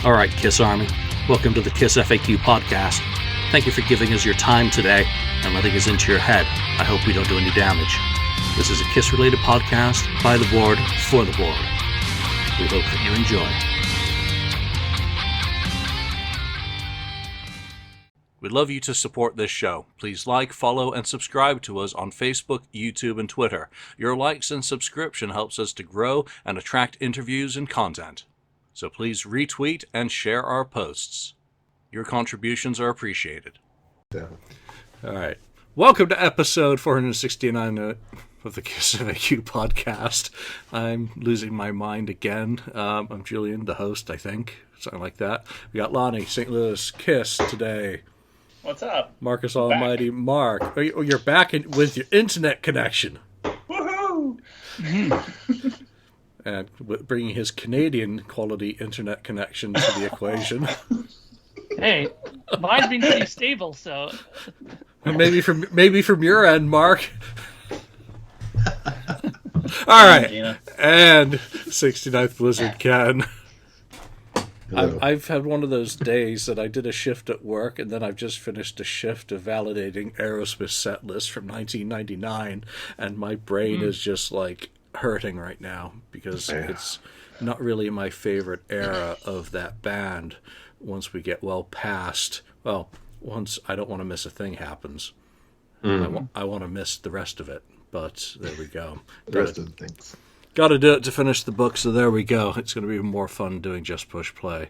All right, Kiss Army, welcome to the KissFAQ Podcast. Thank you for giving us your time today and letting us into your head. I hope we don't do any damage. This is a Kiss-related podcast by the board, for the board. We hope that you enjoy. We'd love you to support this show. Please like, follow, and subscribe to us on Facebook, YouTube, and Twitter. Your likes and subscription helps us to grow and attract interviews and content. So please retweet and share our posts. Your contributions are appreciated. Yeah. All right. Welcome to episode 469 of the KissFAQ Podcast. I'm losing my mind again. I'm Julian, the host, I think. Something like that. We got Lonnie, St. Louis, Kiss today. What's up? Marcus Almighty, Mark. You're back with your internet connection. Woohoo! And bringing his Canadian quality internet connection to the equation. Hey, mine's been pretty stable, so. Maybe from your end, Mark. All right, Gina. and 69th Blizzard Ken. Hello. I've had one of those days that I did a shift at work, and then I've just finished a shift of validating Aerosmith set list from 1999, and my brain is just like hurting right now because it's not really my favorite era of that band. Once we get once I don't want to miss a thing happens. I want to miss the rest of it, but there we go. The rest of the things. Got to do it to finish the book, so there we go. It's going to be more fun doing Just Push Play.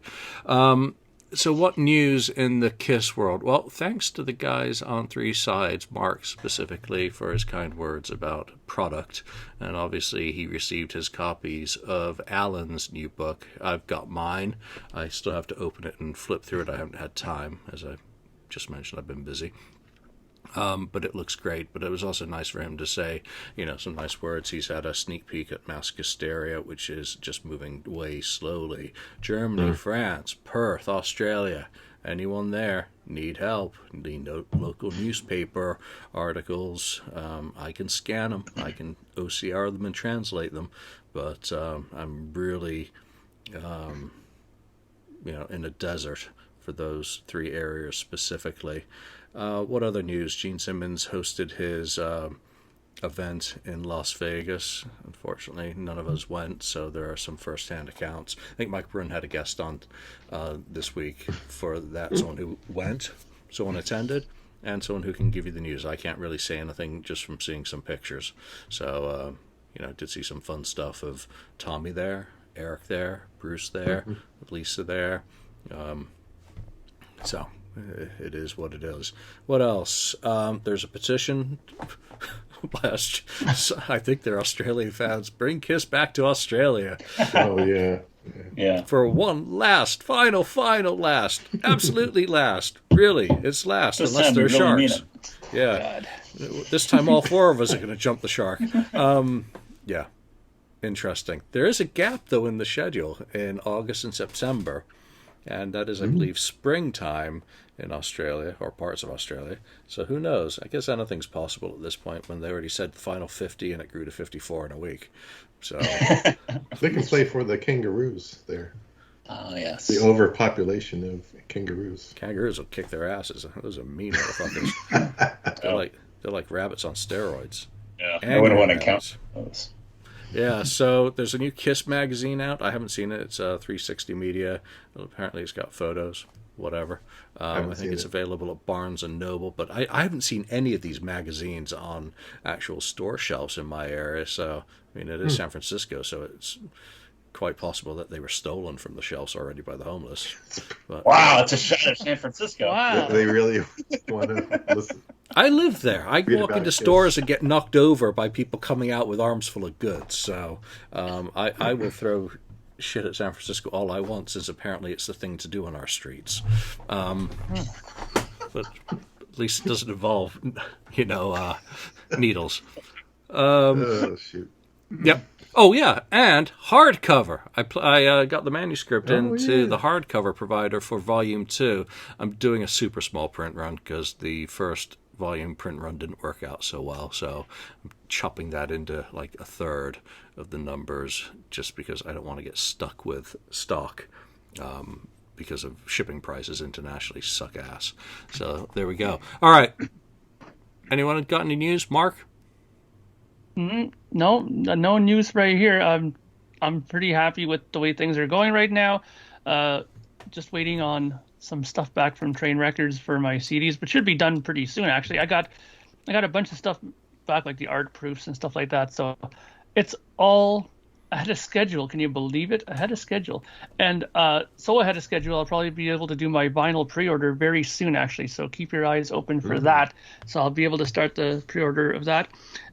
So what news in the Kiss world? Well, thanks to the guys on Three Sides, Mark specifically, for his kind words about product. And obviously he received his copies of Alan's new book. I've got mine. I still have to open it and flip through it. I haven't had time. As I just mentioned, I've been busy. But it looks great. But it was also nice for him to say, some nice words. He's had a sneak peek at Mask Hysteria, which is just moving way slowly. Germany, France, Perth, Australia. Anyone there? Need help? Need local newspaper articles? I can scan them. I can OCR them and translate them. But I'm really, in a desert for those three areas specifically. What other news? Gene Simmons hosted his event in Las Vegas. Unfortunately, none of us went, so there are some first-hand accounts. I think Mike Brun had a guest on this week for that, someone who went, someone attended, and someone who can give you the news. I can't really say anything just from seeing some pictures. So, did see some fun stuff of Tommy there, Eric there, Bruce there, Lisa there. So it is what it is. What else? There's a petition. I think they're Australian fans. Bring Kiss back to Australia. Oh, yeah. For one last, final last. Absolutely last. Really, it's last. This unless time they're we really mean sharks. it. Yeah. God. This time all four of us are going to jump the shark. Yeah. Interesting. There is a gap, though, in the schedule in August and September. And that is, I believe, springtime in Australia, or parts of Australia. So who knows? I guess anything's possible at this point when they already said the final 50 and it grew to 54 in a week. So They can play for the kangaroos there. Oh, yes. The overpopulation of kangaroos. kangaroos will kick their asses. Those are mean motherfuckers. They're like rabbits on steroids. Yeah, I Angry wouldn't want to rabbits. count those. Yeah, so there's a new Kiss magazine out. I haven't seen it. It's 360 Media. Well, apparently it's got photos, whatever. I think it's available at Barnes & Noble, but I haven't seen any of these magazines on actual store shelves in my area. So, it is San Francisco, so it's quite possible that they were stolen from the shelves already by the homeless. But, Wow, it's a shot at San Francisco. Wow. They really want to listen. I live there. I Read walk about into it, stores and get knocked over by people coming out with arms full of goods. So I will throw shit at San Francisco all I want, since apparently it's the thing to do on our streets. But at least it doesn't involve, needles. Oh, shoot. Yep. Oh, yeah, and hardcover. I got the manuscript into the hardcover provider for Volume 2. I'm doing a super small print run because the first volume print run didn't work out so well, so I'm chopping that into like a third of the numbers just because I don't want to get stuck with stock because of shipping prices internationally suck ass. So there we go. All right. Anyone got any news, Mark? No news right here. I'm pretty happy with the way things are going right now. Just waiting on some stuff back from Train Records for my CDs, but should be done pretty soon. Actually, I got a bunch of stuff back, like the art proofs and stuff like that. So it's all ahead of schedule. Can you believe it? Ahead of schedule. And so ahead of schedule, I'll probably be able to do my vinyl pre-order very soon, actually. So keep your eyes open for that. So I'll be able to start the pre-order of that.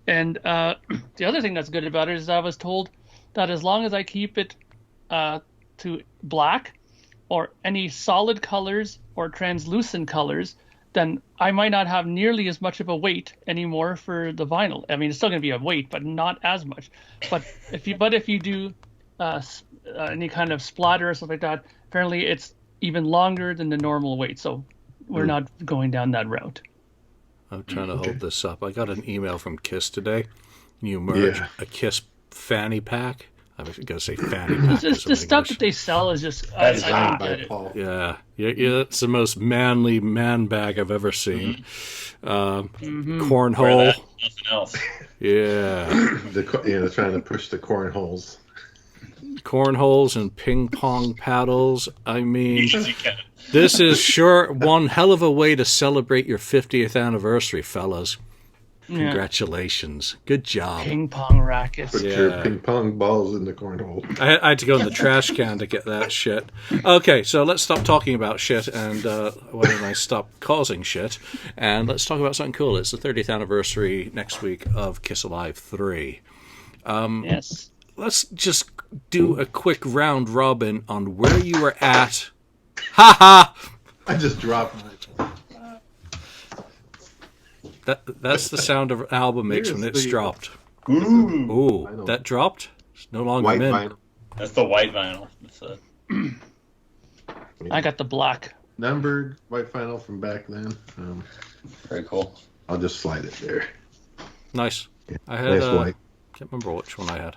And the other thing that's good about it is I was told that as long as I keep it to black or any solid colors or translucent colors, then I might not have nearly as much of a weight anymore for the vinyl. I mean, it's still going to be a weight, but not as much. But if you do any kind of splatter or something like that, apparently it's even longer than the normal weight. So we're not going down that route. I'm trying to hold this up. I got an email from Kiss today. You merge a Kiss fanny pack. I was going to say fanny pack. Just the stuff that they sell is just That's I right. don't get it. Paul. Yeah, it's the most manly man bag I've ever seen. Wear Cornhole. that, nothing else. Yeah. They're trying to push the cornholes. Cornholes and ping pong paddles. I mean, Easy, Kevin. this is sure one hell of a way to celebrate your 50th anniversary, fellas. Yeah. Congratulations. Good job. Ping pong rackets. Put Yeah. your ping pong balls in the cornhole. I had to go in the trash can to get that shit. Okay, so let's stop talking about shit and why don't I stop causing shit? And let's talk about something cool. It's the 30th anniversary next week of Kiss Alive 3. Yes. Let's just do a quick round robin on where you were at. Ha ha! I just dropped mine. That's the sound of an album makes when it's Here's the- dropped. Ooh, Ooh, that dropped? It's no longer White mint. vinyl. that's the white vinyl. That's I got the black. Numbered white vinyl from back then. very cool. I'll just slide it there. Nice. I had Nice white. can't remember which one I had.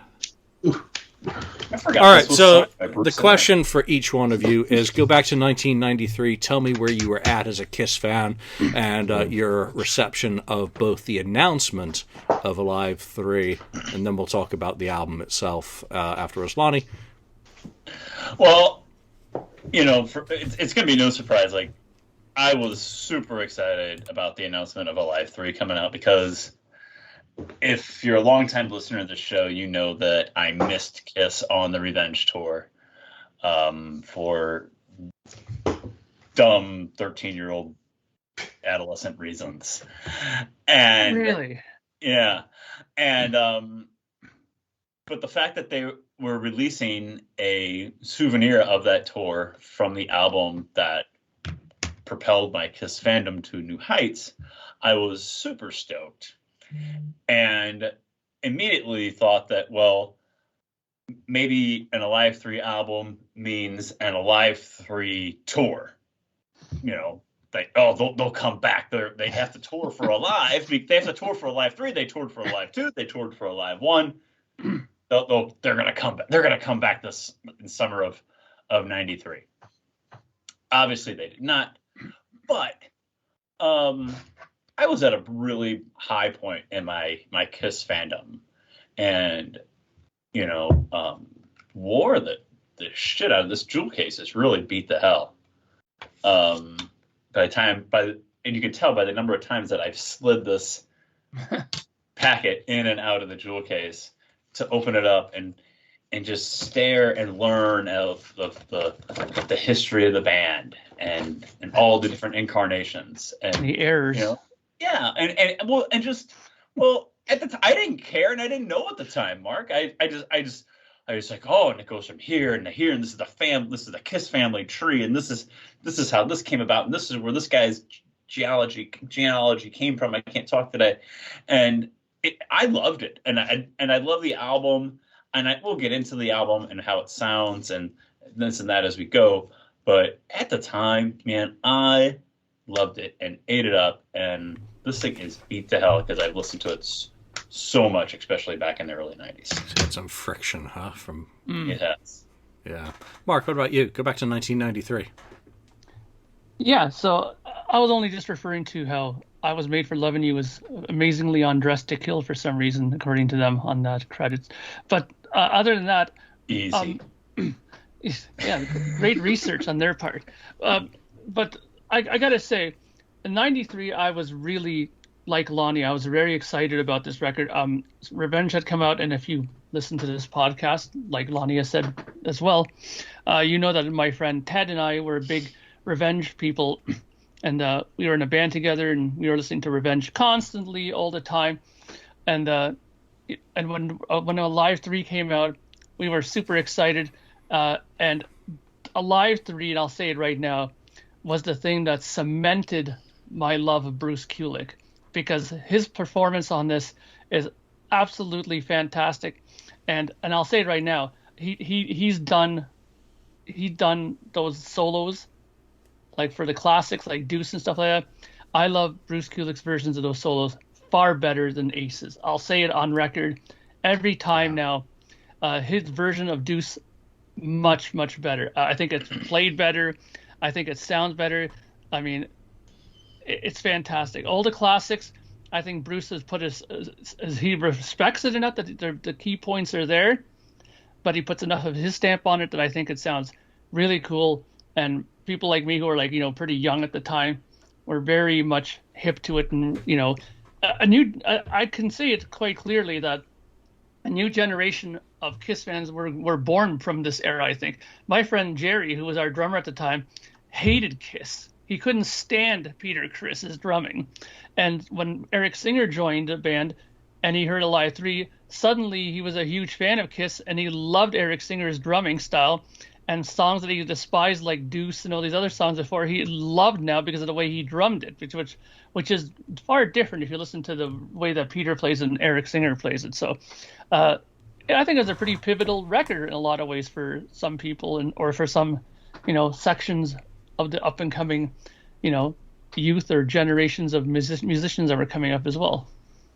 I forgot. All this right, was so signed by the Bruce question for each one of you is go back to 1993. Tell me where you were at as a Kiss fan and your reception of both the announcement of Alive 3, and then we'll talk about the album itself afterwards. Lonnie? Well, it's going to be no surprise. Like, I was super excited about the announcement of Alive 3 coming out because if you're a longtime listener of the show, you know that I missed Kiss on the Revenge tour for dumb 13-year-old adolescent reasons. And Really? yeah. And but the fact that they were releasing a souvenir of that tour from the album that propelled my Kiss fandom to new heights, I was super stoked. And immediately thought that, well, maybe an Alive 3 album means an Alive 3 tour. They'll come back. They have to tour for Alive. They have to tour for Alive 3. They toured for Alive 2. They toured for Alive 1. They're gonna come back. They're gonna come back this in summer of '93. Obviously, they did not. But I was at a really high point in my Kiss fandom, and wore the shit out of this jewel case. It's really beat the hell. And you can tell by the number of times that I've slid this packet in and out of the jewel case to open it up and just stare and learn of the history of the band and all the different incarnations and The errors. yeah, at the time I didn't care and I didn't know at the time, Mark. I just like, oh, and it goes from here and to here, and this is the Kiss family tree, and this is how this came about, and this is where this guy's genealogy came from. I can't talk today, and I loved it, and I love the album, and we'll get into the album and how it sounds and this and that as we go. But at the time, man, I loved it and ate it up, and this thing is beat to hell because I've listened to it so much, especially back in the early 90s. Had some friction, huh? From It has. Yeah. Mark, what about you? Go back to 1993. Yeah, so I was only just referring to how I Was Made for Loving You was amazingly on Dressed to Kill for some reason, according to them on that credits. But other than that, Easy. um, yeah, great research on their part. But I gotta say, in '93, I was really like Lonnie. I was very excited about this record. Revenge had come out, and if you listen to this podcast, like Lonnie has said as well, you know that my friend Ted and I were big Revenge people, and we were in a band together, and we were listening to Revenge constantly all the time. And when Alive 3 came out, we were super excited. And Alive 3, and I'll say it right now, was the thing that cemented my love of Bruce Kulick, because his performance on this is absolutely fantastic. And I'll say it right now, he's done those solos, like for the classics like Deuce and stuff like that. I love Bruce Kulick's versions of those solos far better than Ace's. I'll say it on record every time now. His version of Deuce, much, much better. I think it's played better. I think it sounds better. I mean, it's fantastic. All the classics, I think Bruce has put as he respects it enough that the key points are there, but he puts enough of his stamp on it that I think it sounds really cool. And people like me who are like, pretty young at the time were very much hip to it. And, I can say it quite clearly that a new generation of Kiss fans were born from this era, I think. My friend Jerry, who was our drummer at the time, hated Kiss. He couldn't stand Peter Criss's drumming. And when Eric Singer joined the band and he heard Alive 3, suddenly he was a huge fan of Kiss, and he loved Eric Singer's drumming style, and songs that he despised like Deuce and all these other songs before he loved now because of the way he drummed it, which is far different if you listen to the way that Peter plays and Eric Singer plays it. So I think it's a pretty pivotal record in a lot of ways for some people or for some, sections of the up and coming, youth or generations of musicians that were coming up as well.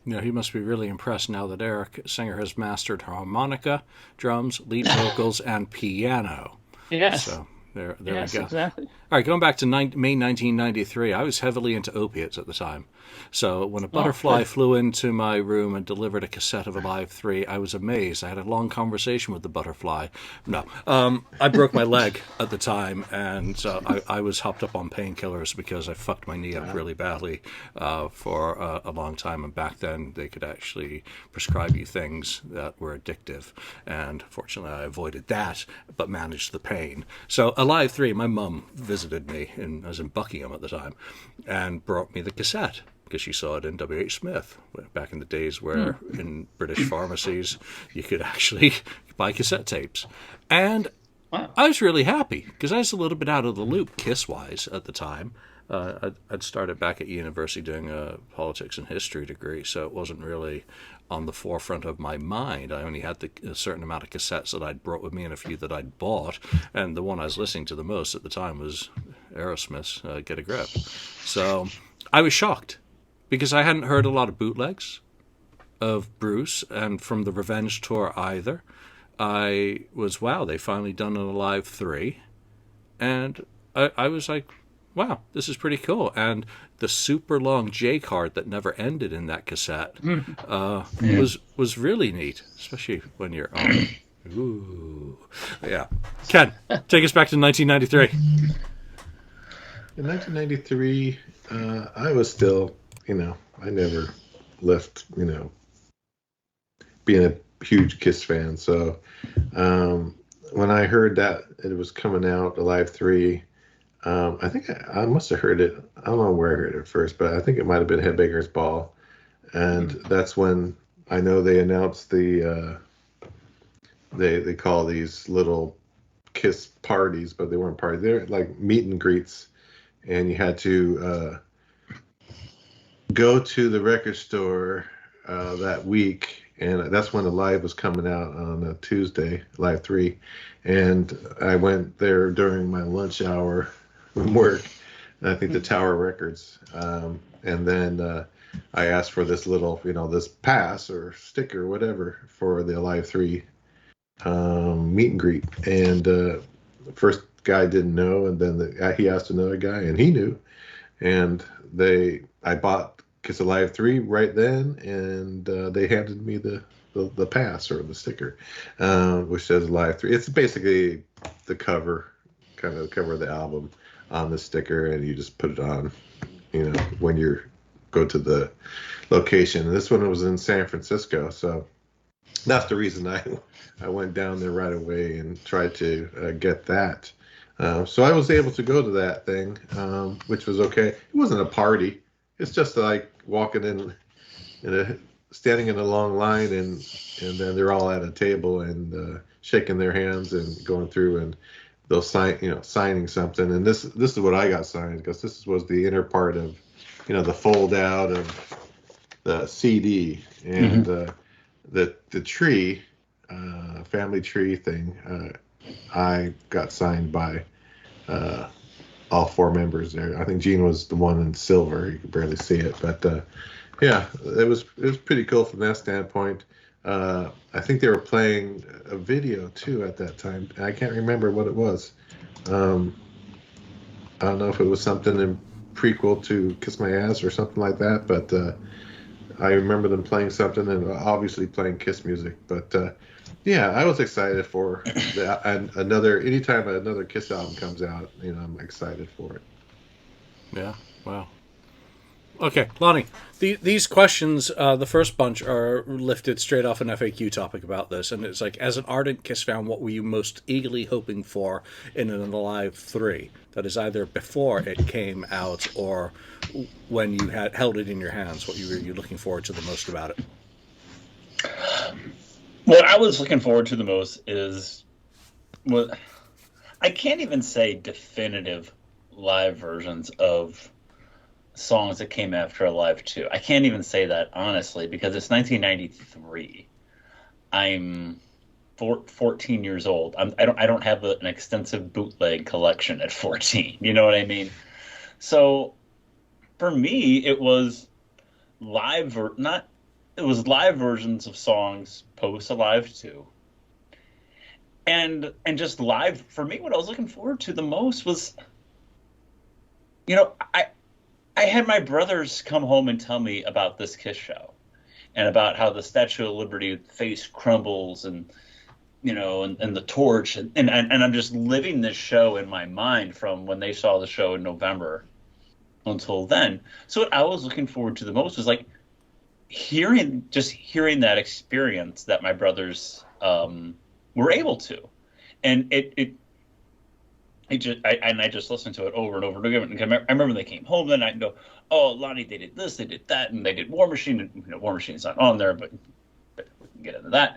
Yeah, he must be really impressed now that Eric Singer has mastered harmonica, drums, lead vocals, and piano. Yes. So there yes, we go. Exactly. All right, going back to May 1993, I was heavily into opiates at the time. So when a butterfly flew into my room and delivered a cassette of Alive 3, I was amazed. I had a long conversation with the butterfly. No, I broke my leg at the time, and I was hopped up on painkillers because I fucked my knee up really badly for a long time. And back then, they could actually prescribe you things that were addictive. And fortunately, I avoided that, but managed the pain. So Alive 3, my mum visited me, I was in Buckingham at the time, and brought me the cassette, because she saw it in W.H. Smith, back in the days where in British pharmacies you could actually buy cassette tapes. And I was really happy, because I was a little bit out of the loop Kiss-wise at the time. I'd started back at university doing a politics and history degree, so it wasn't really on the forefront of my mind. I only had a certain amount of cassettes that I'd brought with me and a few that I'd bought, and the one I was listening to the most at the time was Aerosmith's Get a Grip. So I was shocked, because I hadn't heard a lot of bootlegs of Bruce, and from the Revenge tour either. I was, wow, they finally done an Alive 3, and I was like, wow, this is pretty cool. And the super long J card that never ended in that cassette was really neat, especially when you're on. Ooh, yeah. Ken, take us back to 1993. In 1993, I was still, I never left, being a huge Kiss fan. So when I heard that it was coming out, Alive 3, I think I must have heard it. I don't know where I heard it first, but I think it might have been Headbangers Ball. And that's when I know they announced they call these little Kiss parties, but they weren't parties. They're like meet and greets. And you had to go to the record store that week. And that's when Alive was coming out on a Tuesday, Alive 3. And I went there during my lunch hour from work, and I think the Tower Records. And then I asked for this little, this pass or sticker, whatever, for the Alive 3 meet and greet, and the first guy didn't know, and then he asked another guy, and he knew, and I bought Kiss Alive 3 right then, and they handed me the pass or the sticker, which says Alive 3. It's basically the cover of the album on the sticker, and you just put it on, when you go to the location. And this one was in San Francisco, so that's the reason I went down there right away and tried to get that. So I was able to go to that thing, which was okay. It wasn't a party. It's just like walking standing in a long line, and then they're all at a table and shaking their hands and going through, and they'll signing something. And this is what I got signed, because this was the inner part of, the fold out of the CD, and the tree, family tree thing. I got signed by all four members there. I think Gene was the one in silver. You could barely see it, but yeah, it was pretty cool from that standpoint. I think they were playing a video too at that time. I can't remember what it was. I don't know if it was something in prequel to Kiss My Ass or something like that, but I remember them playing something, and obviously playing Kiss music. But yeah, I was excited for that. And anytime another Kiss album comes out, I'm excited for it. Yeah, wow. Okay, Lonnie, these questions, the first bunch are lifted straight off an FAQ topic about this, and it's like, as an ardent Kiss fan, what were you most eagerly hoping for in an Alive 3? That is either before it came out or when you had held it in your hands. What you looking forward to the most about it? What I was looking forward to the most is, I can't even say definitive live versions of songs that came after Alive 2. I can't even say that, honestly, because it's 1993. I'm 14 years old. I don't have an extensive bootleg collection at 14. You know what I mean? So for me, it was live versions of songs post Alive 2. And just live, for me, what I was looking forward to the most was, I had my brothers come home and tell me about this Kiss show, and about how the Statue of Liberty face crumbles, and and the torch, and I'm just living this show in my mind from when they saw the show in November until then. So what I was looking forward to the most was like hearing that experience that my brothers were able to, and I just listened to it over and over again. I remember they came home that night and go, "Oh, Lonnie, they did this, they did that, and they did War Machine." And War Machine's not on there, but we can get into that.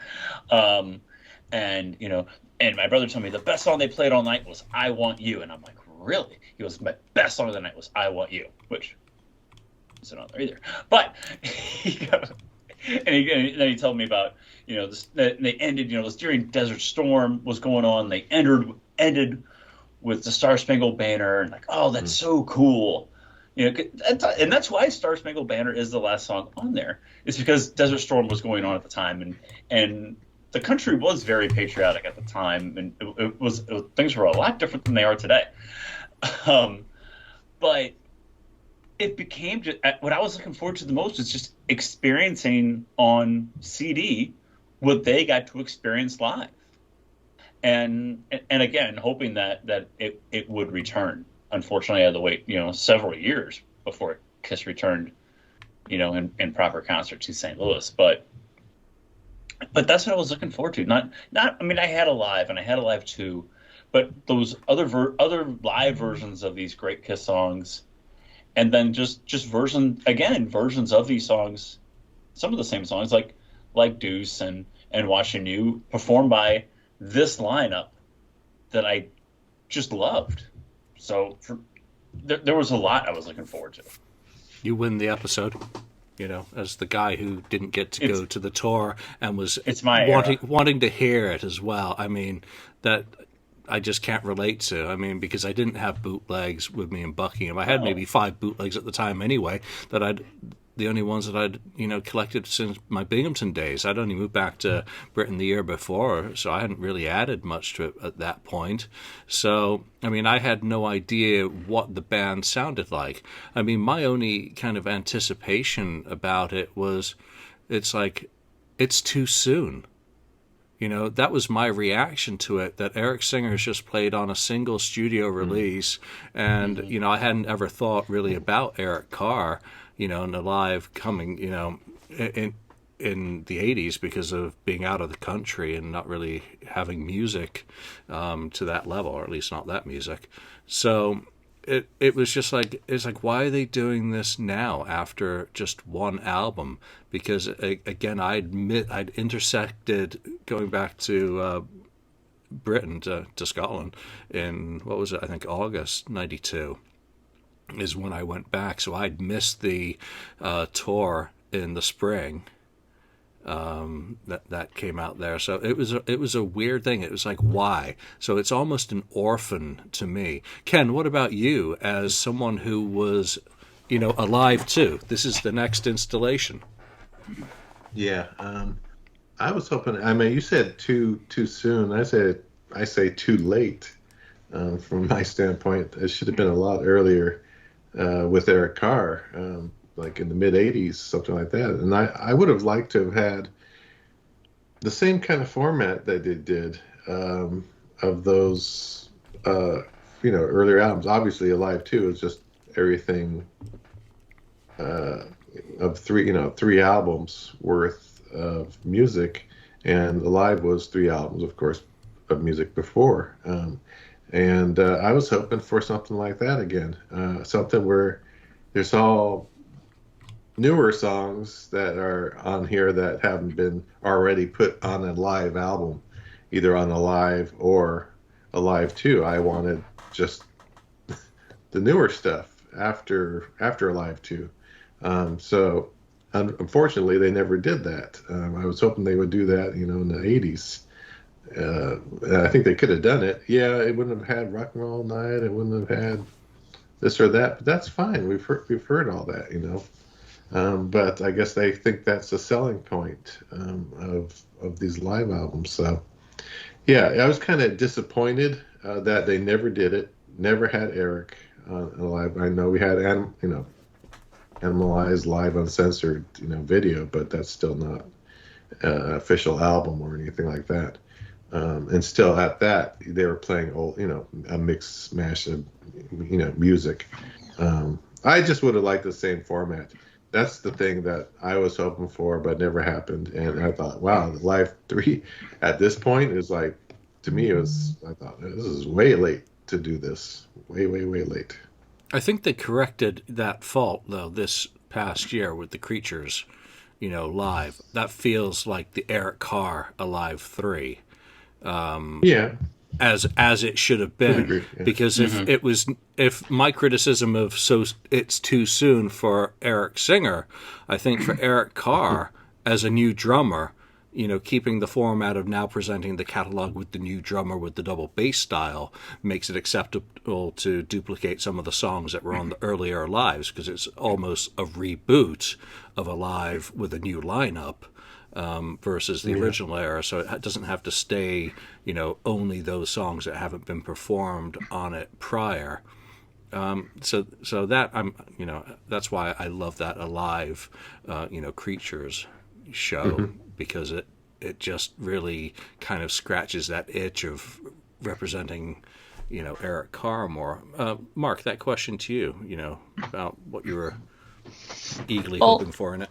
And my brother told me the best song they played all night was "I Want You," and I'm like, "Really?" He goes, "My best song of the night was "I Want You," which isn't on there either. But then he told me about they ended this during Desert Storm was going on. They ended with the Star Spangled Banner, and like, oh, that's so cool. And that's why Star Spangled Banner is the last song on there. It's because Desert Storm was going on at the time, and the country was very patriotic at the time, and things were a lot different than they are today. But it became what I was looking forward to the most is just experiencing on CD what they got to experience live. And again, hoping that it would return. Unfortunately, I had to wait, several years before Kiss returned, in proper concert to St. Louis. But that's what I was looking forward to. I mean, I had Alive and I had Alive 2, but those other live versions of these great Kiss songs, and then just versions of these songs, some of the same songs like Deuce and Watching You, performed by this lineup that I just loved. So there was a lot I was looking forward to. You win the episode, as the guy who didn't get to go to the tour and was wanting to hear it as well. I mean, that I just can't relate to. I mean, because I didn't have bootlegs with me in Buckingham. I had maybe 5 bootlegs at the time anyway that the only ones that I'd, collected since my Binghamton days. I'd only moved back to Britain the year before, so I hadn't really added much to it at that point. So, I mean, I had no idea what the band sounded like. I mean, my only kind of anticipation about it was, it's like, it's too soon. That was my reaction to it, that Eric Singer's just played on a single studio release. And, I hadn't ever thought really about Eric Carr, and the live coming, in the 80s because of being out of the country and not really having music to that level, or at least not that music. So it was just like, it's like, why are they doing this now after just one album? Because again, I'd intersected going back to Britain to Scotland in, what was it, I think August 92 is when I went back. So I'd missed the tour in the spring that came out there. So it was a weird thing. It was like, why? So it's almost an orphan to me. Ken, what about you as someone who was, alive too? This is the next installation. Yeah, I was hoping. I mean, you said too soon. I say too late. From my standpoint, it should have been a lot earlier with Eric Carr, like in the mid '80s, something like that. And I would have liked to have had the same kind of format that they did of those, earlier albums. Obviously, Alive 2 is just everything. Of three albums worth of music, and Alive was 3 albums, of course, of music before. And I was hoping for something like that again, something where there's all newer songs that are on here that haven't been already put on a live album, either on Alive or Alive 2. I wanted just the newer stuff after Alive 2. So unfortunately, they never did that. I was hoping they would do that, in the 80s. I think they could have done it. Yeah, it wouldn't have had Rock and Roll Night. It wouldn't have had this or that. But that's fine. We've heard all that, But I guess they think that's the selling point of these live albums. So, yeah, I was kind of disappointed that they never did it. Never had Eric live. I know we had Animalized live uncensored video, but that's still not an official album or anything like that. And still at that, they were playing old, a mix mash of music. I just would have liked the same format. That's the thing that I was hoping for but never happened. And I thought, wow, the Live 3 at this point is like, to me, I thought this is way late to do this. Way late. I think they corrected that fault, though, this past year with the Creatures, live. That feels like the Eric Carr Alive 3. Yeah. As it should have been. Agree, yeah. Because if my criticism of it's too soon for Eric Singer, I think for Eric Carr as a new drummer, keeping the format of now presenting the catalog with the new drummer with the double bass style makes it acceptable to duplicate some of the songs that were on the earlier Lives, because it's almost a reboot of a Live with a new lineup versus the original era. So it doesn't have to stay, only those songs that haven't been performed on it prior. So that that's why I love that Alive, Creatures show, because it just really kind of scratches that itch of representing, Eric Carr more. Mark, that question to you, about what you were eagerly hoping for in it.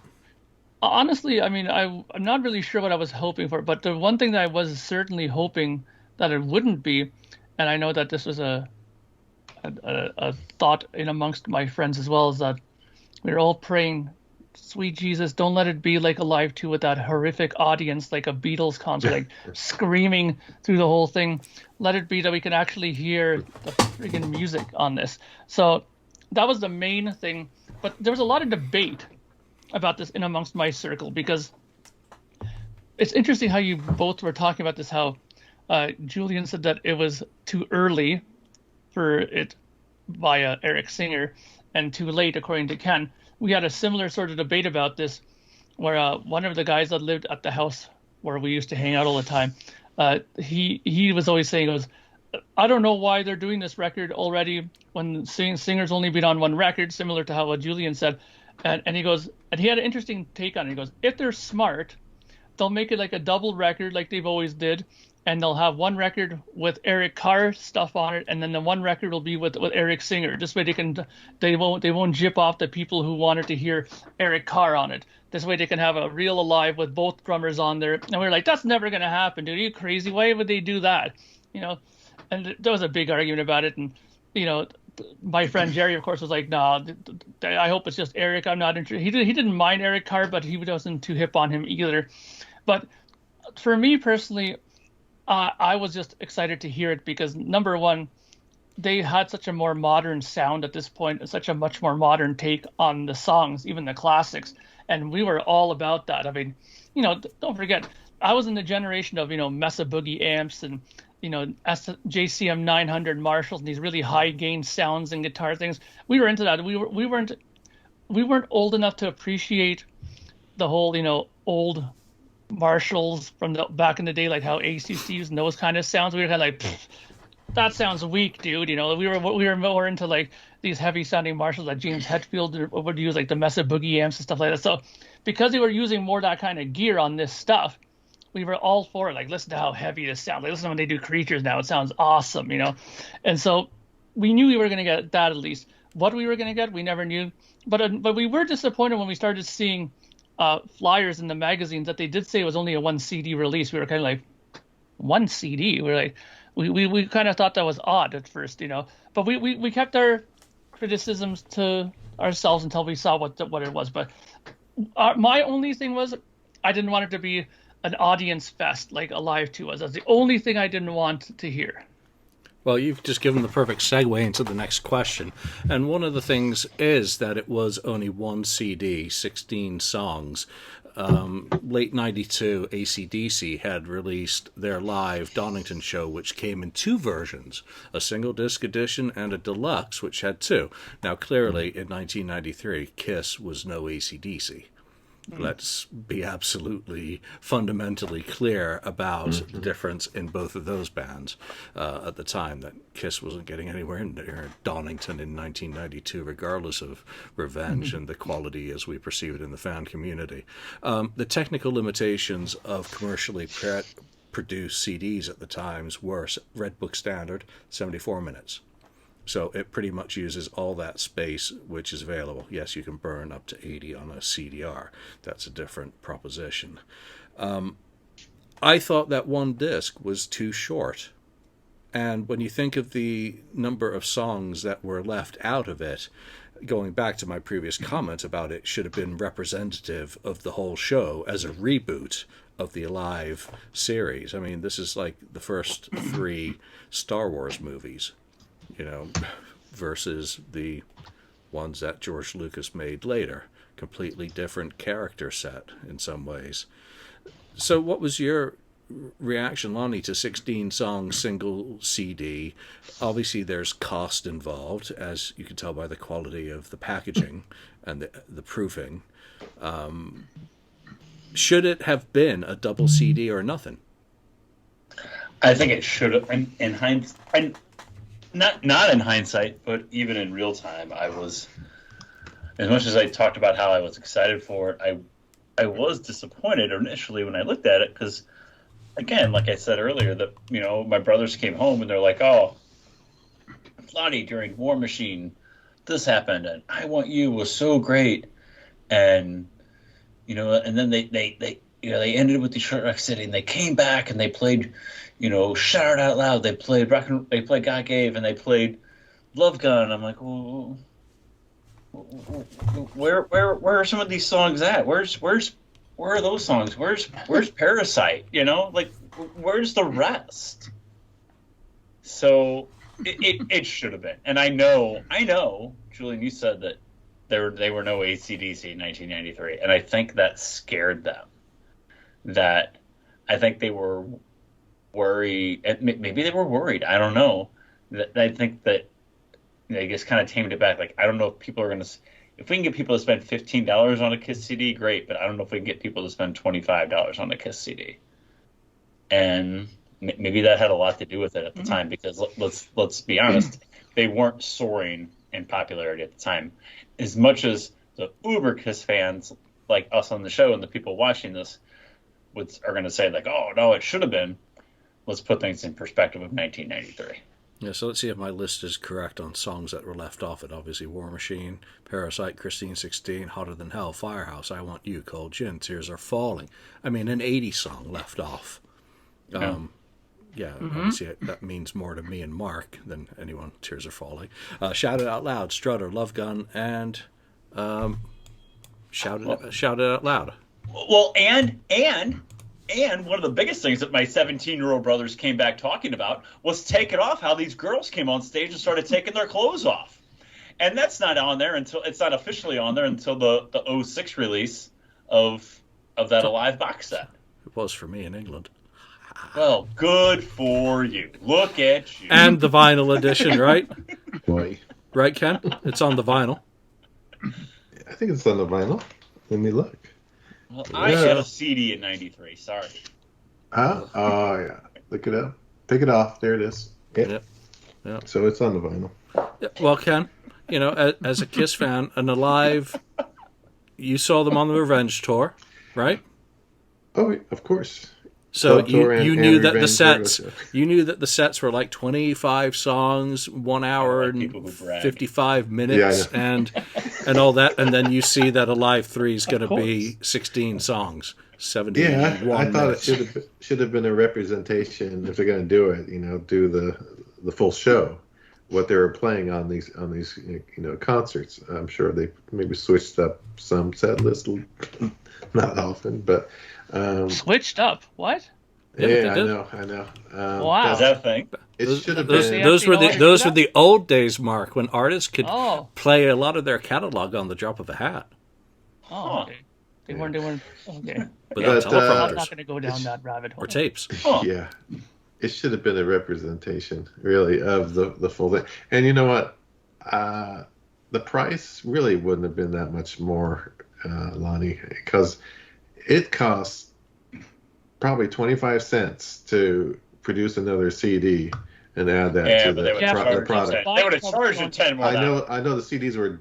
Honestly, I mean, I'm not really sure what I was hoping for, but the one thing that I was certainly hoping that it wouldn't be, and I know that this was a thought in amongst my friends as well, is that we were all praying, sweet Jesus, don't let it be like Alive 2 with that horrific audience, like a Beatles concert, like screaming through the whole thing. Let it be that we can actually hear the freaking music on this. So that was the main thing. But there was a lot of debate about this in amongst my circle, because it's interesting how you both were talking about this, how Julian said that it was too early for it via Eric Singer and too late according to Ken. we had a similar sort of debate about this, where one of the guys that lived at the house where we used to hang out all the time, he was always saying, I don't know why they're doing this record already when singers only been on one record, similar to how what Julian said. And he goes, and he had an interesting take on it. He goes, if they're smart, they'll make it like a double record like they've always did, and they'll have one record with Eric Carr stuff on it, and then the one record will be with Eric Singer. This way they won't jip off the people who wanted to hear Eric Carr on it. This way they can have a Real Alive with both drummers on there. And we were like, that's never gonna happen, dude. Are you crazy? Why would they do that? And there was a big argument about it, and my friend Jerry, of course, was like, "No, I hope it's just Eric. I'm not interested." He didn't mind Eric Carr, but he wasn't too hip on him either. But for me personally, I was just excited to hear it because, number one, they had such a more modern sound at this point, such a much more modern take on the songs, even the classics, and we were all about that. I mean, don't forget, I was in the generation of Mesa Boogie amps and JCM 900 Marshalls and these really high gain sounds and guitar things. We were into that. We weren't old enough to appreciate the whole old Marshalls from back in the day, like how ACCs and those kind of sounds. We were kind of like, that sounds weak, dude. We were more into like these heavy sounding Marshalls that James Hetfield would use, like the Mesa Boogie amps and stuff like that. So because they were using more of that kind of gear on this stuff, we were all for it. Like, listen to how heavy this sounds. Like, listen to when they do Creatures now. It sounds awesome, And so we knew we were going to get that at least. What we were going to get, we never knew. But we were disappointed when we started seeing flyers in the magazines that they did say it was only a 1 CD release. We were kind of like, 1 CD? We were like, we kind of thought that was odd at first, But we kept our criticisms to ourselves until we saw what it was. But my only thing was, I didn't want it to be an audience fest like Alive 2 was. That's the only thing I didn't want to hear. Well, you've just given the perfect segue into the next question. And one of the things is that it was only 1 CD, 16 songs. Late 92, AC/DC had released their live Donington show, which came in 2 versions, a single disc edition and a deluxe, which had 2. Now, clearly, in 1993, KISS was no AC/DC. Let's be absolutely fundamentally clear about the difference in both of those bands at the time, that KISS wasn't getting anywhere near Donington in 1992, regardless of Revenge and the quality as we perceive it in the fan community. The technical limitations of commercially produced CDs at the times were Red Book standard, 74 minutes. So it pretty much uses all that space which is available. Yes, you can burn up to 80 on a CDR. That's a different proposition. I thought that 1 disc was too short. And when you think of the number of songs that were left out of it, going back to my previous comment about it should have been representative of the whole show as a reboot of the Alive series. I mean, this is like the first 3 Star Wars movies, versus the ones that George Lucas made later. Completely different character set in some ways. So what was your reaction, Lonnie, to 16 songs, single CD? Obviously there's cost involved, as you can tell by the quality of the packaging and the proofing. Should it have been a double CD or nothing? I think it should have. In hindsight, not in hindsight, but even in real time, I was, as much as I talked about how I was excited for it, I was disappointed initially when I looked at it because, again, like I said earlier, that my brothers came home and they're like, "Oh, Lonnie, during War Machine, this happened, and I Want You was so great," and and then they ended with Detroit Rock City, and they came back and they played, Shout It Out Loud. They played they played God Gave, and they played Love Gun. I'm like, well, where are some of these songs at? Where are those songs? Where's Parasite? Like, where's the rest? So it should have been. And I know, Julian, you said that they were no AC/DC in 1993, and I think that scared them. That I think they were worried. Maybe they were worried. I don't know. I think that they just kind of tamed it back. Like, I don't know if people are going to. if we can get people to spend $15 on a Kiss CD, great. But I don't know if we can get people to spend $25 on a Kiss CD. And maybe that had a lot to do with it at the time, because let's be honest, they weren't soaring in popularity at the time. As much as the uber Kiss fans like us on the show and the people watching this are going to say like, oh no, it should have been. Let's put things in perspective of 1993. Yeah, so let's see if my list is correct on songs that were left off it. Obviously, War Machine, Parasite, Christine 16, Hotter Than Hell, Firehouse, I Want You, Cold Gin, Tears Are Falling. I mean, an 80s song left off. Obviously that means more to me and Mark than anyone. Tears Are Falling. Shout It Out Loud, Strutter, Love Gun, and Shout It Out Loud. Well, and one of the biggest things that my 17-year-old brothers came back talking about was Take It Off, how these girls came on stage and started taking their clothes off. And that's not on there it's not officially on there until the 06 release of that Alive box set. It was for me in England. Well, good for you. Look at you. And the vinyl edition, right? Boy. Right, Ken? It's on the vinyl. I think it's on the vinyl. Let me look. Well, I had a CD in 93. Sorry. Oh, yeah. Look it up. Take it off. There it is. Yep. So it's on the vinyl. Yeah, well, Ken, as a Kiss fan, and Alive, you saw them on the Revenge tour, right? Oh, of course. So you knew that the sets were like 25 songs, 1 hour and 55 minutes, and all that, and then you see that Alive 3 is going to be 16 songs, 71 I thought minutes. it should have been a representation, if they're going to do it, do the full show, what they were playing on these concerts. I'm sure they maybe switched up some set list, not often, but. Switched up? What? Yeah, I know. Wow. Is that a thing? It should have been. Those were the old days, Mark, when artists could play a lot of their catalog on the drop of a hat. Oh, okay. They weren't. Okay. Without teleprompters. I'm not going to go down that rabbit hole. Or tapes. Yeah. It should have been a representation, really, of the full thing. And you know what? The price really wouldn't have been that much more, Lonnie, because it costs probably 25 cents to produce another CD and add that to the product. They would have charged you 10 more. I know the CDs were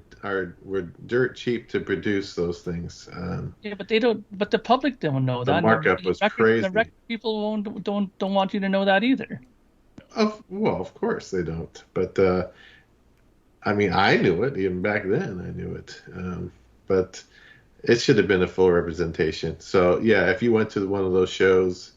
dirt cheap to produce those things. Yeah, but they don't. But the public don't know that. The markup was crazy. The record people don't want you to know that either. Of course they don't. But I mean, I knew it even back then. I knew it. But it should have been a full representation. So yeah, if you went to one of those shows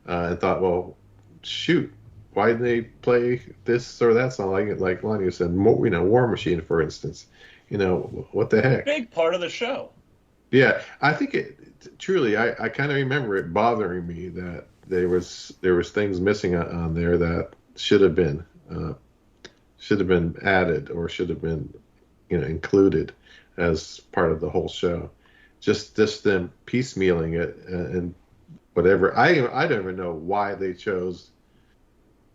and thought, well, shoot, why didn't they play this or that song? Like Lonnie said, War Machine, for instance. What the heck? Big part of the show. Yeah, I think truly, I kind of remember it bothering me that there was things missing on there that should have been added or should have been included as part of the whole show. Just them piecemealing it and whatever. I don't even know why they chose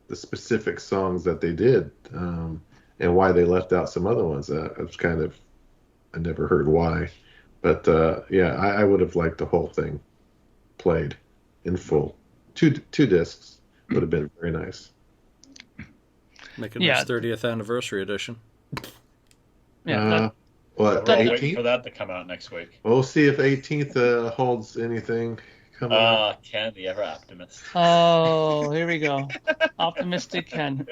the specific songs that they did, and why they left out some other ones. I never heard why, but I would have liked the whole thing played in full. Two discs would have been very nice. Make a nice 30th anniversary edition. Yeah. What, We're all 18th? waiting for that to come out next week. We'll see if 18th holds anything coming up. Ken, the ever optimist. Oh, here we go. Optimistic Ken.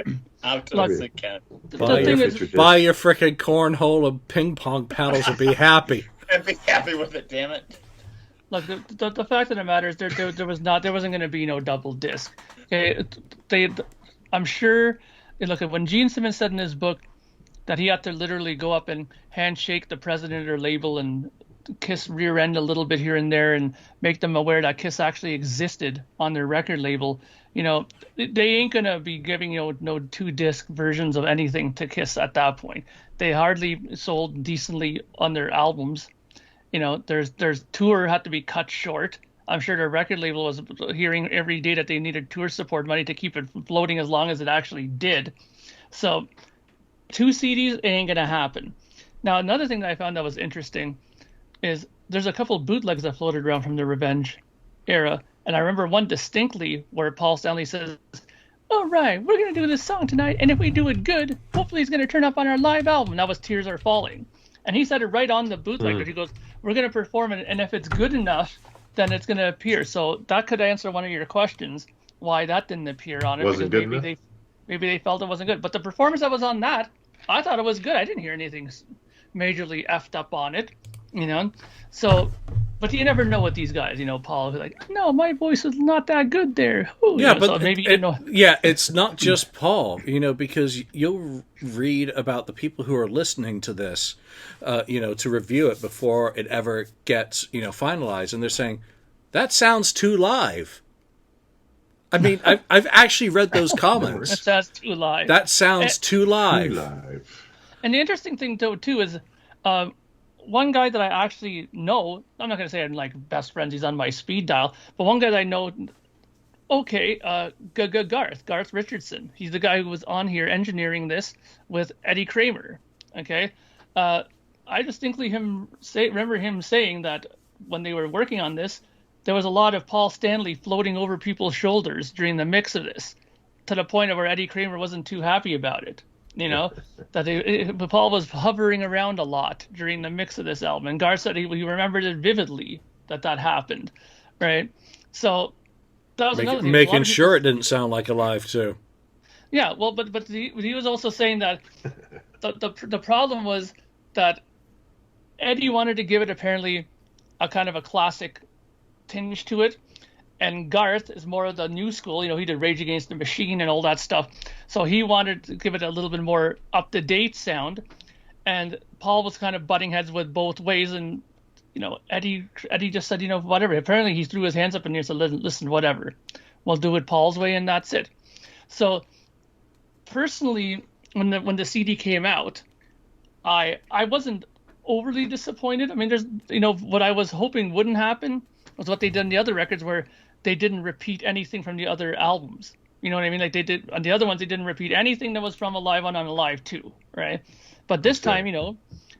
Optimistic Ken. The thing is, buy your frickin' cornhole and ping pong paddles and be happy. And be happy with it, damn it. look, the fact of the matter is there wasn't going to be no double disc. Okay, I'm sure. Look, when Gene Simmons said in his book that he had to literally go up and handshake the president or label and Kiss rear end a little bit here and there and make them aware that Kiss actually existed on their record label, they ain't gonna be giving no 2-disc versions of anything to Kiss at that point. They hardly sold decently on their albums. There's tour had to be cut short. I'm sure their record label was hearing every day that they needed tour support money to keep it floating as long as it actually did. So 2 CDs ain't gonna happen. Now, another thing that I found that was interesting is there's a couple of bootlegs that floated around from the Revenge era, and I remember one distinctly where Paul Stanley says, "All right, we're gonna do this song tonight, and if we do it good, hopefully it's gonna turn up on our live album." That was "Tears Are Falling," and he said it right on the bootleg. But he goes, "We're gonna perform it, and if it's good enough, then it's gonna appear." So that could answer one of your questions, why that didn't appear on it. Wasn't because good enough? maybe they felt it wasn't good. But the performance that was on that, I thought it was good. I didn't hear anything majorly effed up on it, you know. So, but you never know with these guys, you know. Paul will be like, "No, my voice is not that good there." Ooh, Yeah, you know, but so maybe you know. yeah, it's not just Paul, you know, because you'll read about the people who are listening to this, you know, to review it before it ever gets, you know, finalized, and they're saying that sounds too live. I mean, I've actually read those That comments. sounds too live. That sounds too live. Live. And the interesting thing though too is, one guy that I actually know. I'm not gonna say I'm like best friends. He's on my speed dial, but one guy that I know. Okay, Garth Richardson. He's the guy who was on here engineering this with Eddie Kramer. Okay, I distinctly remember him saying that when they were working on this, there was a lot of Paul Stanley floating over people's shoulders during the mix of this, to the point of where Eddie Kramer wasn't too happy about it. You know, that Paul was hovering around a lot during the mix of this album, and Garth said he remembered it vividly that happened, right? So that was another thing. Making sure it didn't sound like a live too. Yeah, well, but he was also saying that the problem was that Eddie wanted to give it apparently a kind of a classic tinge to it, and Garth is more of the new school. You know, he did Rage Against the Machine and all that stuff, so he wanted to give it a little bit more up to date sound, and Paul was kind of butting heads with both ways. And you know, Eddie just said, you know, whatever. Apparently, he threw his hands up and he said, "Listen, whatever, we'll do it Paul's way," and that's it. So personally, when the CD came out, I wasn't overly disappointed. I mean, there's, you know, what I was hoping wouldn't happen was what they did in the other records, where they didn't repeat anything from the other albums. You know what I mean? Like they did on the other ones, they didn't repeat anything that was from a live one on a live two, right? But this time, you know,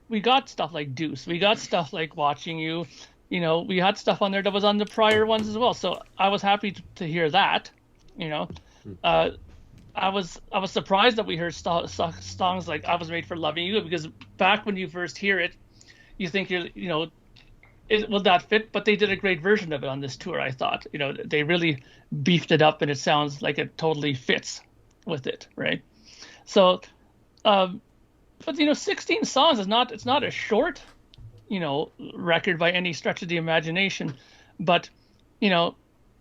we got stuff like Deuce, we got stuff like Watching You, you know, we had stuff on there that was on the prior ones as well. So I was happy to hear that, you know. I was surprised that we heard songs like "I Was Made for Loving You," because back when you first hear it, you think you know, will that fit? But they did a great version of it on this tour. I thought, you know, they really beefed it up, and it sounds like it totally fits with it, right? So, but you know, 16 songs is not, it's not a short, you know, record by any stretch of the imagination, but you know,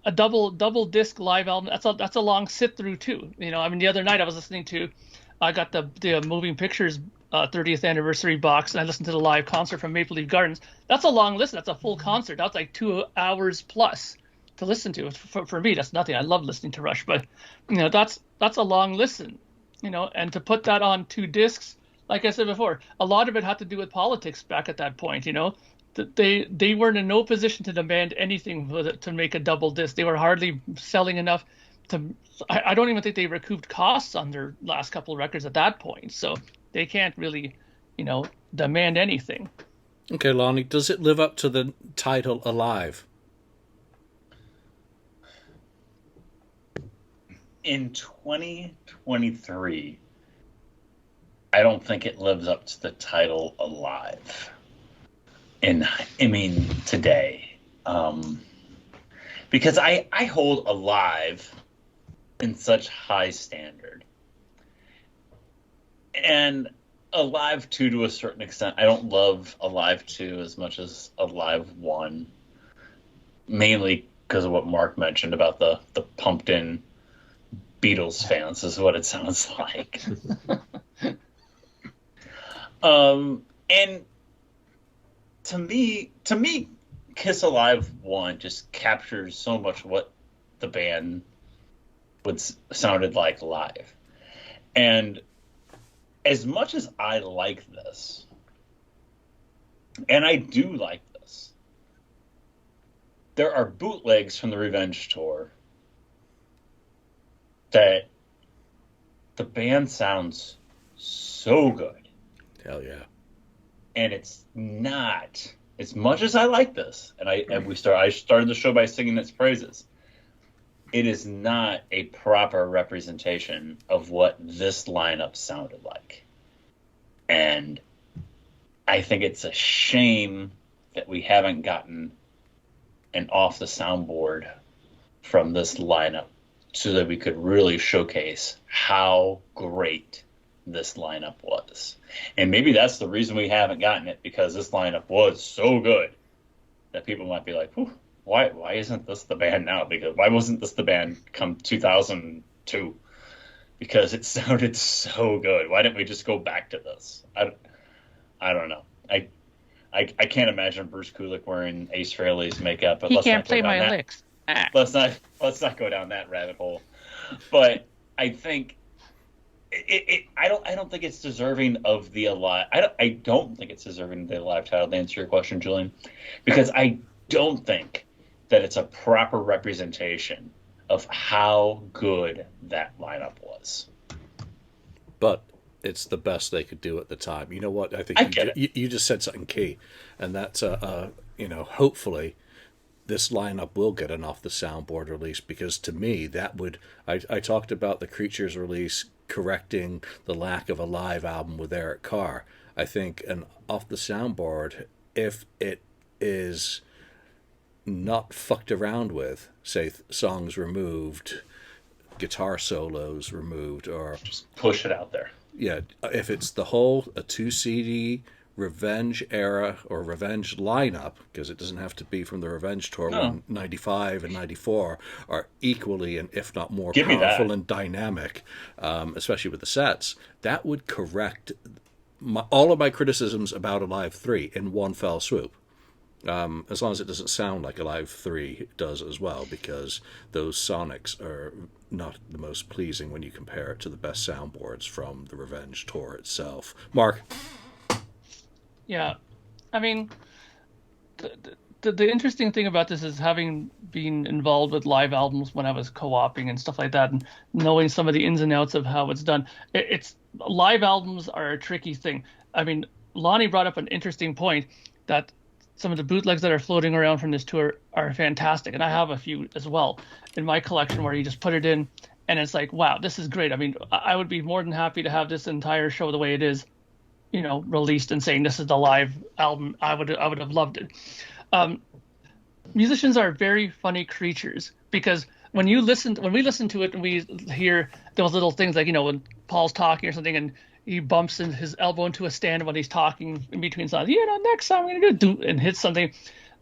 a double disc live album, that's a long sit through too. You know, I mean, the other night I got the Moving Pictures 30th anniversary box, and I listened to the live concert from Maple Leaf Gardens. That's a long listen. That's a full concert. That's like 2 hours plus to listen to. For me, that's nothing. I love listening to Rush, but you know, that's a long listen. You know, and to put that on 2 discs, like I said before, a lot of it had to do with politics back at that point. You know, they weren't in no position to demand anything to make a double disc. They were hardly selling enough to. I don't even think they recouped costs on their last couple of records at that point. So they can't really, you know, demand anything. Okay, Lonnie, does it live up to the title Alive? In 2023, I don't think it lives up to the title Alive. Today. Because I hold Alive in such high standard. And Alive 2 to a certain extent. I don't love Alive 2 as much as Alive 1. Mainly because of what Mark mentioned about the pumped in Beatles fans is what it sounds like. And to me, Kiss Alive 1 just captures so much what the band sounded like live. And as much as I like this, and I do like this, there are bootlegs from the Revenge tour that the band sounds so good. Hell yeah. and it's not as much as I like this. And I started the show by singing its praises. It is not a proper representation of what this lineup sounded like. And I think it's a shame that we haven't gotten an off the soundboard from this lineup so that we could really showcase how great this lineup was. And maybe that's the reason we haven't gotten it, because this lineup was so good that people might be like, why isn't this the band now? Because why wasn't this the band come 2002? Because it sounded so good. Why didn't we just go back to this? I don't know. I can't imagine Bruce Kulick wearing Ace Frehley's makeup. But he can't play my licks. Let's not go down that rabbit hole. But I think I don't think it's deserving of the Alive. I don't think it's deserving of the Alive title, to answer your question, Julian, because I don't think that it's a proper representation of how good that lineup was. But it's the best they could do at the time. You know what? I think you just said something key, and that's hopefully this lineup will get an off the soundboard release, because to me that would I talked about the Creatures release correcting the lack of a live album with Eric Carr. I think an off the soundboard, if it is not fucked around with, say songs removed, guitar solos removed, or just push it out there. Yeah, if it's the whole a 2 CD Revenge era or Revenge lineup, because it doesn't have to be from the Revenge tour when 95 and 94 are equally and if not more powerful and dynamic, especially with the sets, that would correct all of my criticisms about Alive 3 in one fell swoop. As long as it doesn't sound like Alive 3 does as well, because those sonics are not the most pleasing when you compare it to the best soundboards from the Revenge tour itself. Mark? Yeah, I mean, the interesting thing about this is having been involved with live albums when I was co-oping and stuff like that, and knowing some of the ins and outs of how it's done. It's live albums are a tricky thing. I mean, Lonnie brought up an interesting point that some of the bootlegs that are floating around from this tour are fantastic, and I have a few as well in my collection where you just put it in and it's like, wow, this is great. I mean, I would be more than happy to have this entire show the way it is, released and saying this is the live album. I would have loved it. Musicians are very funny creatures, because when we listen to it and we hear those little things like, when Paul's talking or something and he bumps his elbow into a stand when he's talking in between songs, next song I'm going to do, and hits something.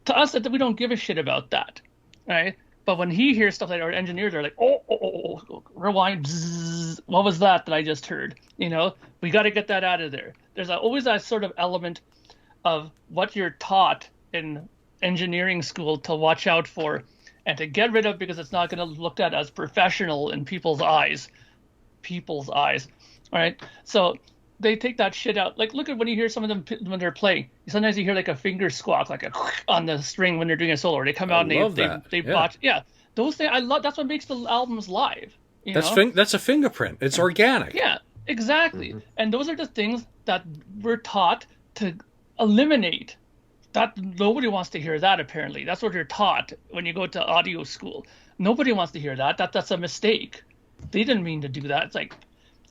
To us, that we don't give a shit about that, right? But when he hears stuff like our engineers are like, oh, rewind, bzzz, what was that I just heard? We got to get that out of there. There's always that sort of element of what you're taught in engineering school to watch out for and to get rid of, because it's not going to be looked at as professional in people's eyes. All right, so they take that shit out. Like, look at when you hear some of them when they're playing. Sometimes you hear like a finger squawk, like a on the string when they're doing a solo. Or they come out and they botch. Yeah, those things I love. That's what makes the albums live. That's a fingerprint. It's organic. Yeah, exactly. Mm-hmm. And those are the things that we're taught to eliminate. That nobody wants to hear that. Apparently, that's what you're taught when you go to audio school. Nobody wants to hear that. That's a mistake. They didn't mean to do that. It's like.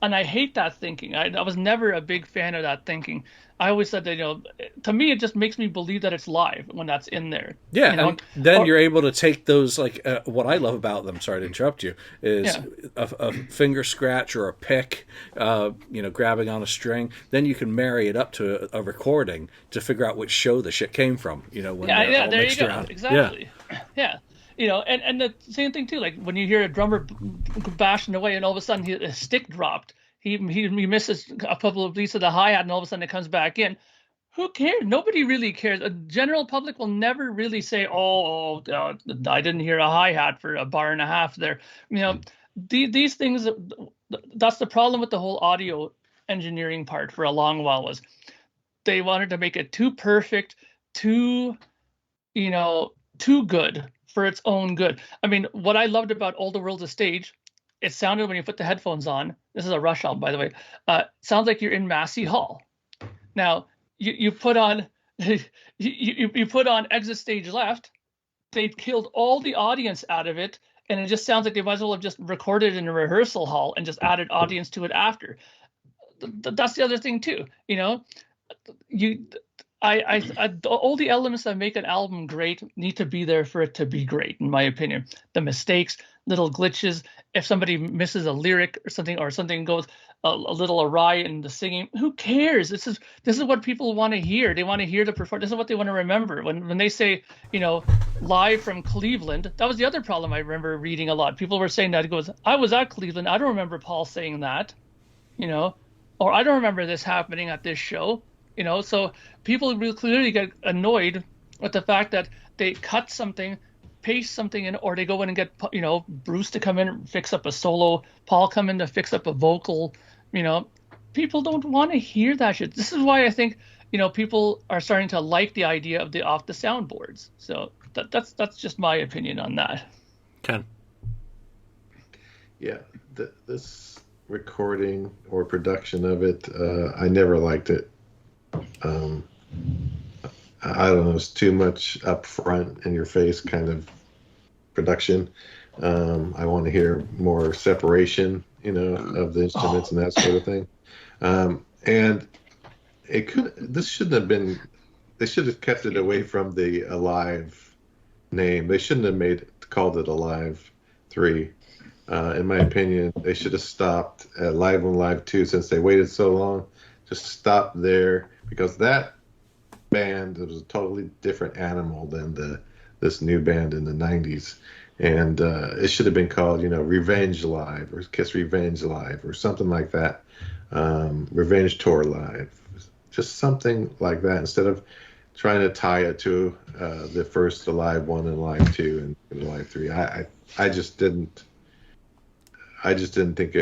And I hate that thinking. I was never a big fan of that thinking. I always said that, to me, it just makes me believe that it's live when that's in there. Yeah, and then you're able to take those, like, what I love about them, sorry to interrupt you, is a finger scratch or a pick, grabbing on a string. Then you can marry it up to a recording to figure out which show the shit came from, when they're all there mixed you go. around. Exactly. Yeah. And the same thing too. Like when you hear a drummer bashing away, and all of a sudden his stick dropped, he misses a couple of beats of the hi hat, and all of a sudden it comes back in. Who cares? Nobody really cares. A general public will never really say, "Oh, I didn't hear a hi hat for a bar and a half there." These things. That's the problem with the whole audio engineering part for a long while, was they wanted to make it too perfect, too good. For its own good. I mean, what I loved about All the World's a Stage, it sounded when you put the headphones on, this is a Rush album, by the way, sounds like you're in Massey Hall. Now, you put on you put on Exit Stage Left. They've killed all the audience out of it, and it just sounds like they might as well have just recorded in a rehearsal hall and just added audience to it after. That's the other thing too, you know. You, all the elements that make an album great need to be there for it to be great, in my opinion. The mistakes, little glitches, if somebody misses a lyric or something goes a little awry in the singing, who cares? This is what people want to hear. They want to hear the performance. This is what they want to remember. When they say, you know, live from Cleveland, that was the other problem I remember reading a lot. People were saying that. It goes, I was at Cleveland. I don't remember Paul saying that, you know, or I don't remember this happening at this show. You know, so people really clearly get annoyed with the fact that they cut something, paste something in, or they go in and get, you know, Bruce to come in and fix up a solo, Paul come in to fix up a vocal. You know, people don't want to hear that shit. This is why I think, you know, people are starting to like the idea of the off the soundboards. So that's just my opinion on that. Ken. Yeah, this recording or production of it, I never liked it. I don't know, it's too much up front in your face kind of production. I want to hear more separation, you know, of the instruments and that sort of thing. And this shouldn't have been, they should have kept it away from the Alive name. They shouldn't have called it Alive 3. In my opinion, they should have stopped at Live 1, Live 2 since they waited so long. Just stop there, because that band was a totally different animal than this new band in the 90s. And it should have been called, you know, Revenge Live or Kiss Revenge Live or something like that. Revenge Tour Live. Just something like that, instead of trying to tie it to the first Live 1 and Live 2 and Live 3. I just didn't think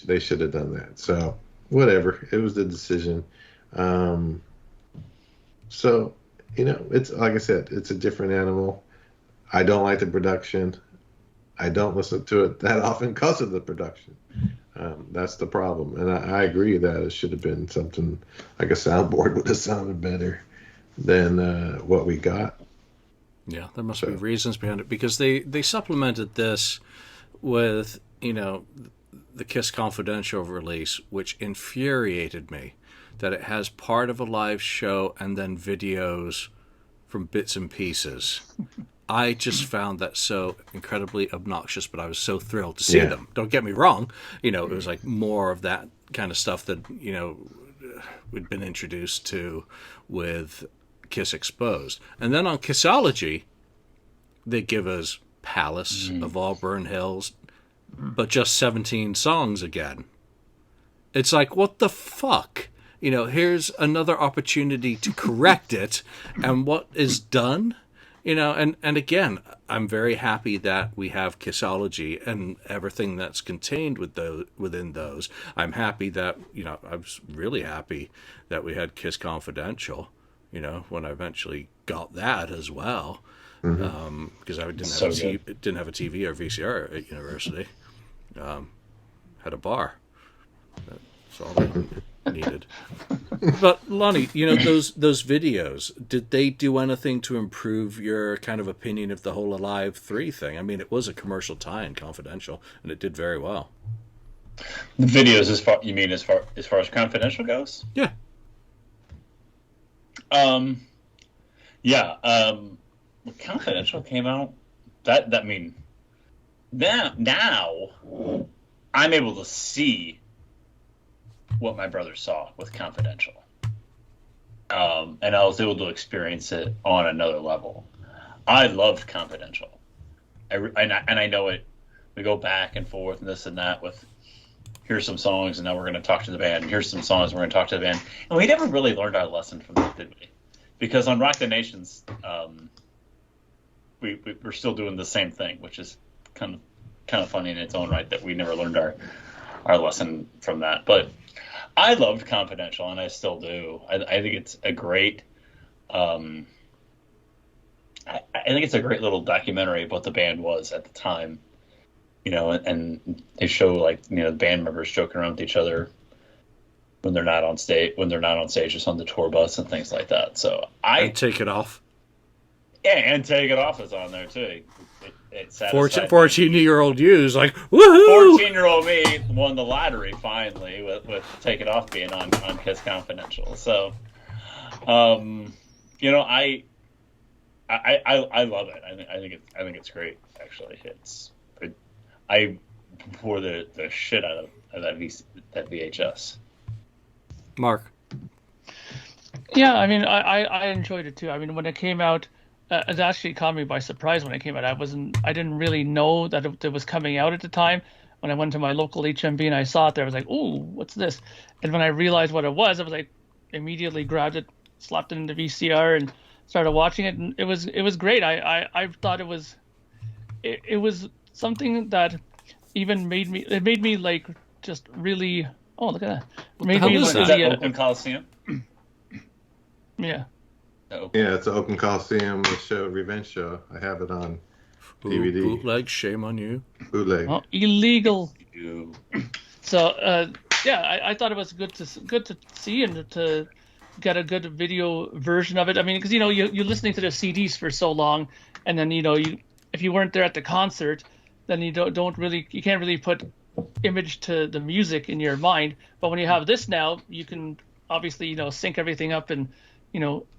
they should have done that. So whatever, it was the decision. So, you know, it's like I said, it's a different animal. I don't like the production. I don't listen to it that often because of the production. That's the problem. And I agree that it should have been something like a soundboard would have sounded better than what we got. Yeah, there must be reasons behind it, because they supplemented this with, you know, the Kiss Confidential release, which infuriated me, that it has part of a live show and then videos from bits and pieces. I just found that so incredibly obnoxious, but I was so thrilled to see them. Don't get me wrong. You know, it was like more of that kind of stuff that, you know, we'd been introduced to with Kiss Exposed. And then on Kissology, they give us Palace of Auburn Hills, but just 17 songs again. It's like, what the fuck? You know, here's another opportunity to correct it, and what is done? You know, and again, I'm very happy that we have Kissology and everything that's contained within those. I'm happy that, you know, I was really happy that we had Kiss Confidential, you know, when I eventually got that as well. Because I didn't have a TV or VCR at university. Had a bar. That's all I needed. But Lonnie, you know, those videos, did they do anything to improve your kind of opinion of the whole Alive 3 thing? I mean, it was a commercial tie-in, Confidential, and it did very well. The videos, as far as Confidential goes? Yeah. When Confidential came out, now I'm able to see what my brother saw with Confidential. And I was able to experience it on another level. I loved Confidential. I know it. We go back and forth and this and that with, here's some songs and now we're going to talk to the band. And here's some songs we're going to talk to the band. And we never really learned our lesson from that, did we? Because on Rock the Nations, we're still doing the same thing, which is kind of funny in its own right that we never learned our lesson from that. But I loved Confidential, and I still do. I think it's a great. I think it's a great little documentary of what the band was at the time, you know, and they show, like, you know, the band members joking around with each other, when they're not on stage, just on the tour bus and ththings like that. So And Take It Off. Yeah, and Take It Off is on there too. It 14-year-old you's like, woohoo! 14-year-old me won the lottery finally with Take It Off being on Kiss Confidential. So, you know, I love it. I think it's great. Actually, I wore the shit out of that VHS. Mark. Yeah, I mean, I enjoyed it too. I mean, when it came out, it actually caught me by surprise when it came out. I didn't really know that it was coming out at the time. When I went to my local HMV and I saw it there, I was like, "Ooh, what's this?" And when I realized what it was, I was like, immediately grabbed it, slapped it into VCR, and started watching it. And it was great. I thought it was something that even made me like just really. Oh, look at that! What the hell is that? Is that Oakland Coliseum? Yeah. Yeah, it's an Oakland Coliseum revenge show. I have it on DVD. Bootleg, shame on you. Bootleg. Oh, illegal. So yeah, I thought it was good to see and to get a good video version of it. I mean, because you're listening to the CDs for so long, and then if you weren't there at the concert, then you can't really put image to the music in your mind. But when you have this now, you can obviously sync everything up and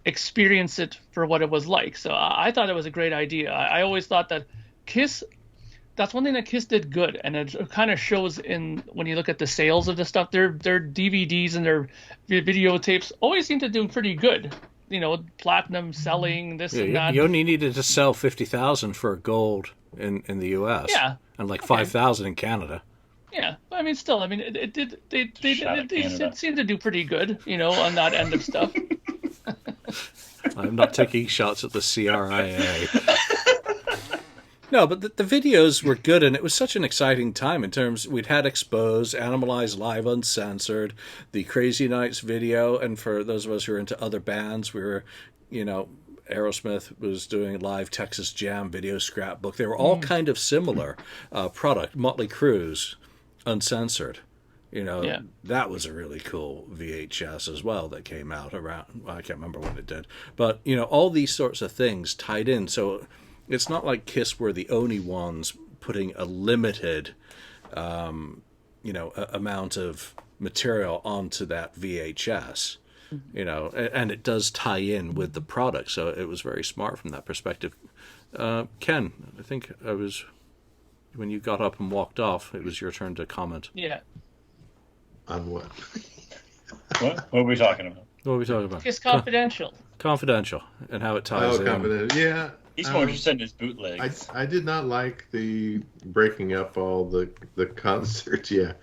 experience it for what it was like. So I thought it was a great idea. I always thought that Kiss, that's one thing that Kiss did good, and it kind of shows when you look at the sales of the stuff. Their DVDs and their videotapes always seem to do pretty good. Platinum selling, this and that. You only needed to sell 50,000 for gold in the U.S. Yeah. And like 5,000 in Canada. Yeah, I mean, still, I mean, it seemed to do pretty good, on that end of stuff. I'm not taking shots at the CIA. No, but the videos were good, and it was such an exciting time in terms we'd had Exposed, Animalized Live Uncensored, the Crazy Nights video, and for those of us who are into other bands, we were, Aerosmith was doing live Texas Jam video scrapbook. They were all kind of similar product. Motley Crue's Uncensored. That was a really cool VHS as well that came out around, I can't remember when it did. But, all these sorts of things tied in. So it's not like Kiss were the only ones putting a limited, amount of material onto that VHS, and it does tie in with the product. So it was very smart from that perspective. Ken, I think when you got up and walked off, it was your turn to comment. Yeah. On what? What are we talking about? What are we talking about? Kiss Confidential. Confidential, and how it ties in. Confidential. Yeah. He's more interested in his bootlegs. I did not like the breaking up all the concerts. Yeah.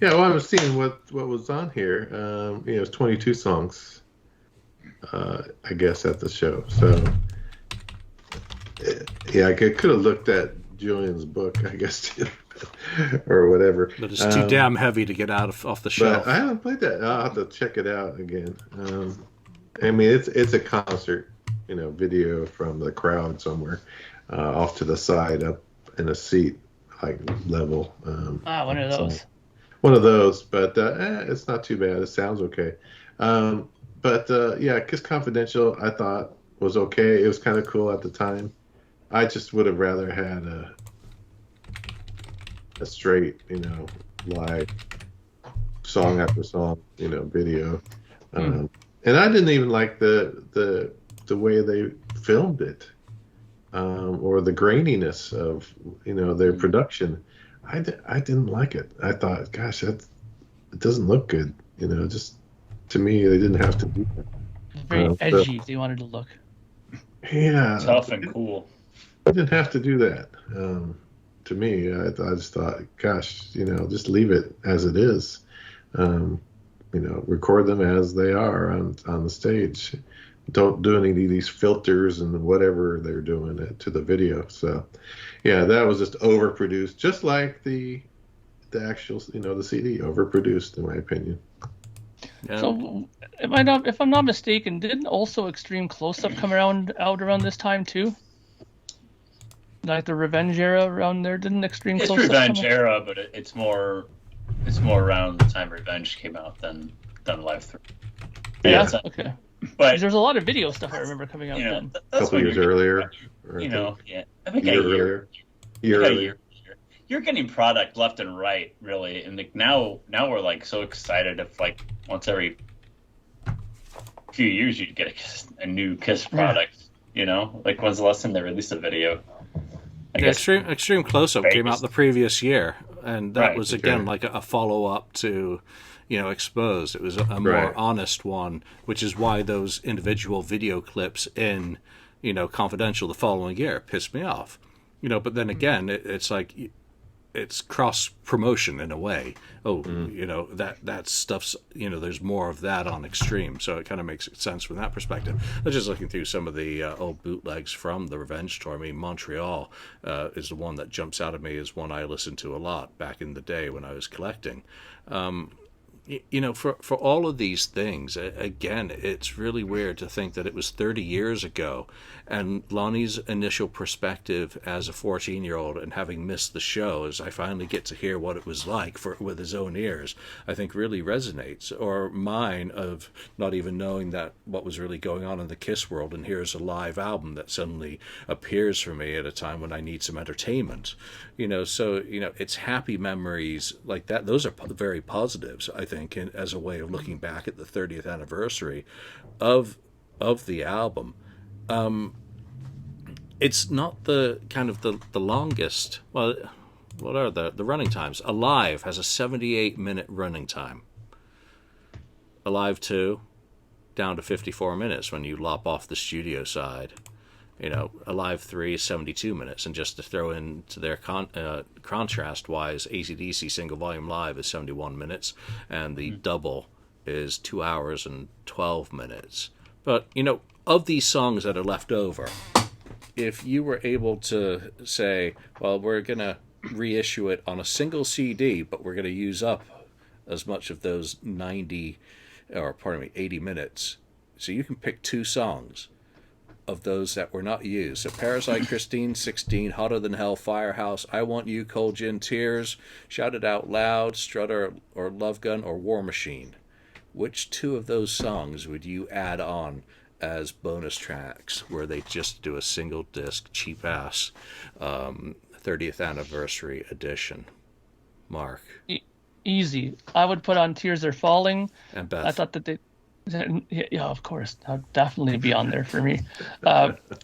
Yeah, well, I was seeing what was on here. It was 22 songs, I guess, at the show. So, yeah, I could have looked at Julian's book, I guess, or whatever. But it's too damn heavy to get off the shelf. But I haven't played that. I'll have to check it out again. I mean, it's a concert, video from the crowd somewhere, off to the side, up in a seat, like level. One of those. One of those, but it's not too bad. It sounds okay. Yeah, Kiss Confidential, I thought was okay. It was kind of cool at the time. I just would have rather had a straight, live song after song, video. And I didn't even like the way they filmed it, or the graininess of their production. I didn't like it. I thought, gosh, it doesn't look good. Just to me, they didn't have to do that. Very edgy if they wanted to look. Yeah, tough and cool. They didn't have to do that. To me, I just thought, gosh, just leave it as it is. Record them as they are on the stage. Don't do any of these filters and whatever they're doing to the video. So, yeah, that was just overproduced, just like the actual, the CD, overproduced in my opinion. Yeah. So, if I'm not mistaken, didn't also Extreme Close-Up come out around this time too? Like the Revenge era around there, didn't Extreme It's Close-Up Revenge era, but it's more around the time Revenge came out than done Live 3. Yeah. So, Okay. but There's a lot of video stuff I remember coming out you know, then. A that's couple when years you're earlier. getting, I think a a year year. earlier. Yeah, a earlier. year. You're getting product left and right, really, and like now we're like so excited if like once every few years you'd get a new Kiss product. You know, like when's the last time they released a video? I guess Extreme Close-Up came out the previous year, and that Right. was again like a follow-up to, Exposed. It was a more Right. honest one, which is why those individual video clips in, Confidential the following year pissed me off. But then again, it's like it's cross promotion in a way. That stuff's there's more of that on Extreme, so it kind of makes sense from that perspective. I was just looking through some of the old bootlegs from the Revenge Tour. I mean, Montreal is the one that jumps out at me as one I listened to a lot back in the day when I was collecting. For all of these things, again, it's really weird to think that it was 30 years ago, and Lonnie's initial perspective as a 14-year-old and having missed the show, as I finally get to hear what it was like with his own ears, I think really resonates. Or mine of not even knowing that what was really going on in the Kiss world, and here's a live album that suddenly appears for me at a time when I need some entertainment. It's happy memories like that. Those are very positives, I think, as a way of looking back at the 30th anniversary of the album. It's not the kind of the longest. Well, what are the running times? Alive has a 78-minute running time. Alive 2 down to 54 minutes when you lop off the studio side. Alive 3 is 72 minutes, and just to throw into their contrast-wise, AC/DC Single Volume Live is 71 minutes, and the double is 2 hours and 12 minutes. But, of these songs that are left over, if you were able to say, well, we're going to reissue it on a single CD, but we're going to use up as much of those 80 minutes, so you can pick 2 songs of those that were not used. So Parasite, Christine, 16, Hotter Than Hell, Firehouse, I Want You, Cold Gin, Tears, Shout It Out Loud, Strutter or Love Gun, or War Machine. Which 2 of those songs would you add on as bonus tracks where they just do a single disc, cheap ass 30th anniversary edition? Mark. Easy. I would put on Tears Are Falling. And Beth. I thought that they... Yeah, of course. That would definitely be on there for me.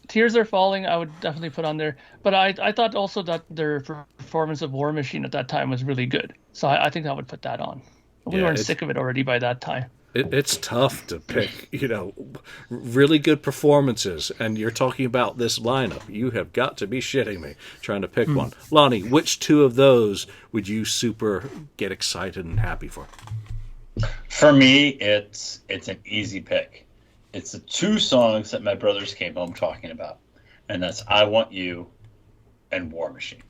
Tears Are Falling, I would definitely put on there. But I thought also that their performance of War Machine at that time was really good. So I think I would put that on. We weren't sick of it already by that time. It's tough to pick, really good performances. And you're talking about this lineup. You have got to be shitting me trying to pick one. Lonnie, which 2 of those would you super get excited and happy for? For me, it's an easy pick. It's the 2 songs that my brothers came home talking about, and that's I Want You and War Machine.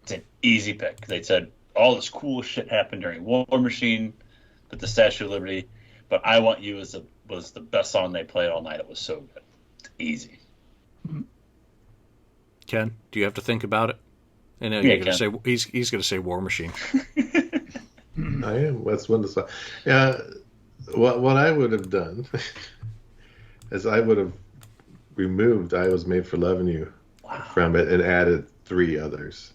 It's an easy pick. They said all this cool shit happened during War Machine, but the Statue of Liberty, but I Want You was the best song they played all night. It was so good. It's easy. Ken, do you have to think about it? I know Yeah, you're going to say he's going to say War Machine. I am. That's one to say. Yeah. What I would have done is I would have removed I Was Made for Loving You from it and added 3 others.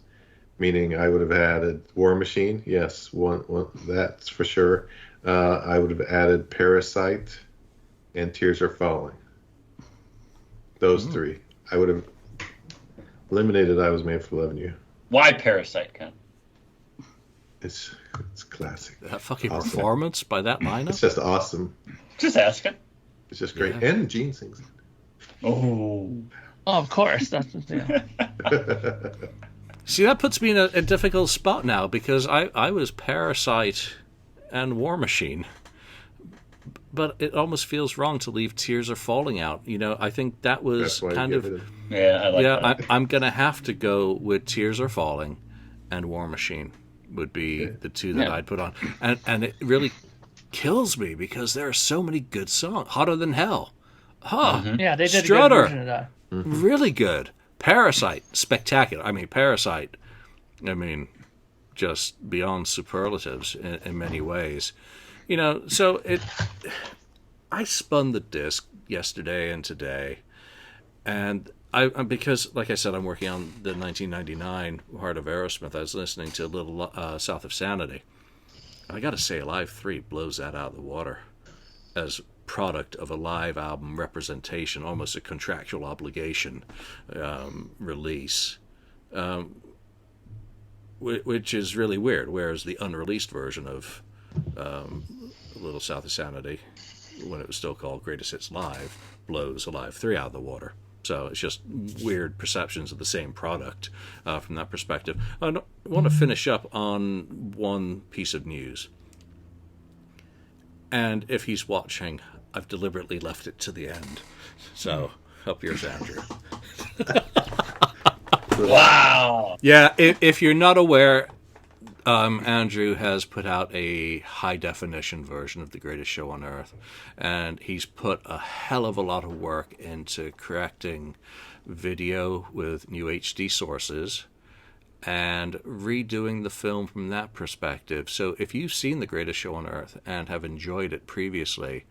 Meaning I would have added War Machine. Yes, one that's for sure. I would have added Parasite and Tears Are Falling. Those 3. I would have eliminated I Was Made for Loving You. Why Parasite, Ken? It's classic. That fucking performance by that lineup? It's just awesome. Just asking. It's just great. Yeah. And Gene sings it. Oh, of course. That's See, that puts me in a difficult spot now, because I was Parasite and War Machine. But it almost feels wrong to leave Tears Are Falling out. I think that was kind of... Yeah, I like that. I'm going to have to go with Tears Are Falling and War Machine would be the 2 that I'd put on. And it really kills me because there are so many good songs. Hotter Than Hell. Yeah, they did Strutter, a good version of that. Really good. Parasite, spectacular. Parasite, just beyond superlatives in many ways. So I spun the disc yesterday and today, and because, like I said, I'm working on the 1999 Heart of Aerosmith. I was listening to a little South of Sanity. I got to say, Alive 3 blows that out of the water as product of a live album representation, almost a contractual obligation release, which is really weird. Whereas the unreleased version of Little South of Sanity, when it was still called Greatest Hits Live, blows Alive 3 out of the water. So it's just weird perceptions of the same product from that perspective. I want to finish up on one piece of news. And if he's watching, I've deliberately left it to the end. So, help yours, Andrew. Wow. Yeah, if you're not aware, Andrew has put out a high-definition version of The Greatest Show on Earth. And he's put a hell of a lot of work into correcting video with new HD sources and redoing the film from that perspective. So if you've seen The Greatest Show on Earth and have enjoyed it previously,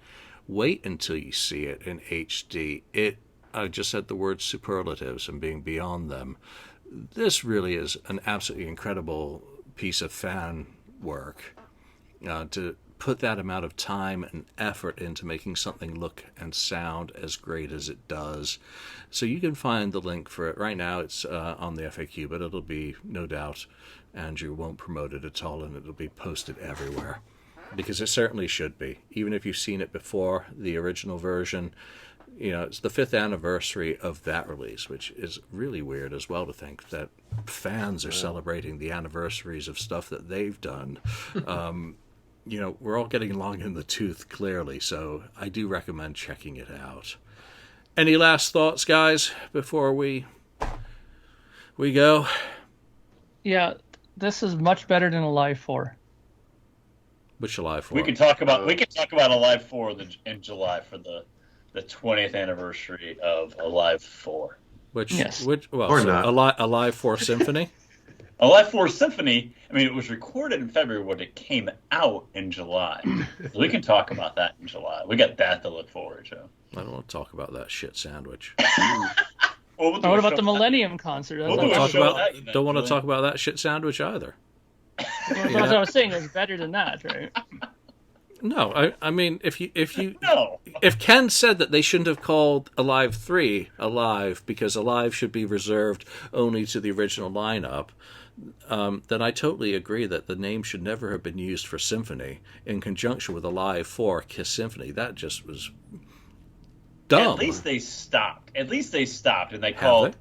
wait until you see it in HD. I just said the word superlatives and being beyond them. This really is an absolutely incredible piece of fan work to put that amount of time and effort into making something look and sound as great as it does. So you can find the link for it. Right now it's on the FAQ, but it'll be, no doubt, Andrew won't promote it at all, and it'll be posted everywhere. Because it certainly should be. Even if you've seen it before, the original version, it's the 5th anniversary of that release, which is really weird as well to think that fans are celebrating the anniversaries of stuff that they've done. We're all getting long in the tooth, clearly, so I do recommend checking it out. Any last thoughts, guys, before we go? Yeah, this is much better than Alive 4. Which Alive 4? We can talk about Alive 4 in July for the 20th anniversary of Alive 4. Alive 4 Symphony? Alive 4 Symphony, it was recorded in February, but it came out in July. So we can talk about that in July. We got that to look forward to. I don't want to talk about that shit sandwich. What about the Millennium concert? Don't want to talk about that shit sandwich either. That's what I was saying. It's better than that, right? No, I mean, if Ken said that they shouldn't have called Alive 3 Alive because Alive should be reserved only to the original lineup, then I totally agree that the name should never have been used for Symphony in conjunction with Alive 4 Kiss Symphony. That just was dumb. At least they stopped, and they called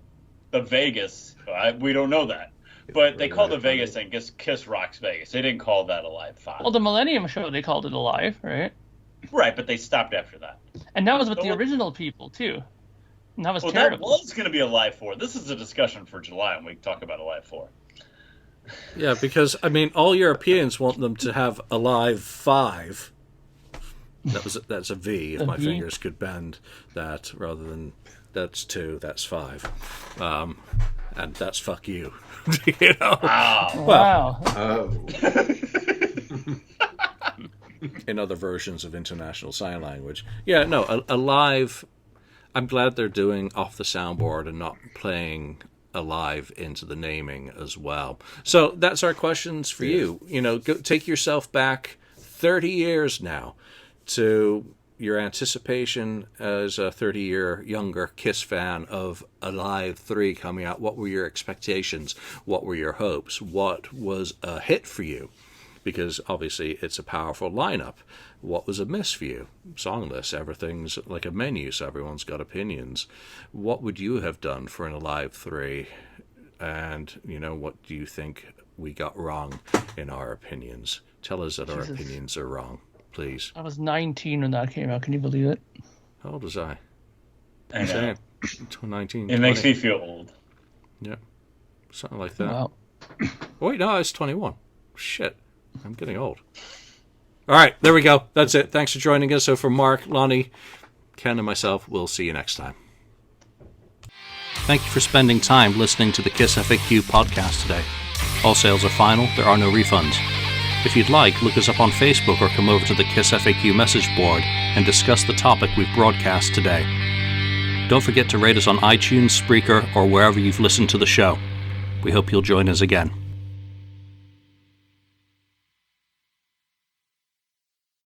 the Vegas. We don't know that. But they called the Vegas thing Kiss Rocks Vegas. They didn't call that Alive 5. Well, the Millennium Show, they called it Alive, right? Right, but they stopped after that. And that was with the original people, too. And that was terrible. That was going to be Alive 4. This is a discussion for July when we talk about Alive 4. Yeah, because, all Europeans want them to have Alive 5. That's a V, if my fingers could bend that, rather than that's 2, that's 5. And that's fuck you. Wow. In other versions of International Sign Language. Yeah, no, Alive, I'm glad they're doing off the soundboard and not playing Alive into the naming as well. So that's our questions for you. Go, take yourself back 30 years now to your anticipation as a 30-year younger Kiss fan of Alive 3 coming out. What were your expectations? What were your hopes? What was a hit for you? Because obviously it's a powerful lineup. What was a miss for you? Songless, everything's like a menu, so everyone's got opinions. What would you have done for an Alive 3? And, what do you think we got wrong in our opinions? Tell us that our opinions are wrong. Please. I was 19 when that came out. Can you believe it? How old was I? I know. 19. It 20. Makes me feel old. Yeah. Something like that. Wow. Wait, no, I was 21. Shit. I'm getting old. All right, there we go. That's it. Thanks for joining us. So for Mark, Lonnie, Ken, and myself, we'll see you next time. Thank you for spending time listening to the KissFAQ podcast today. All sales are final. There are no refunds. If you'd like, look us up on Facebook or come over to the KissFAQ message board and discuss the topic we've broadcast today. Don't forget to rate us on iTunes, Spreaker, or wherever you've listened to the show. We hope you'll join us again.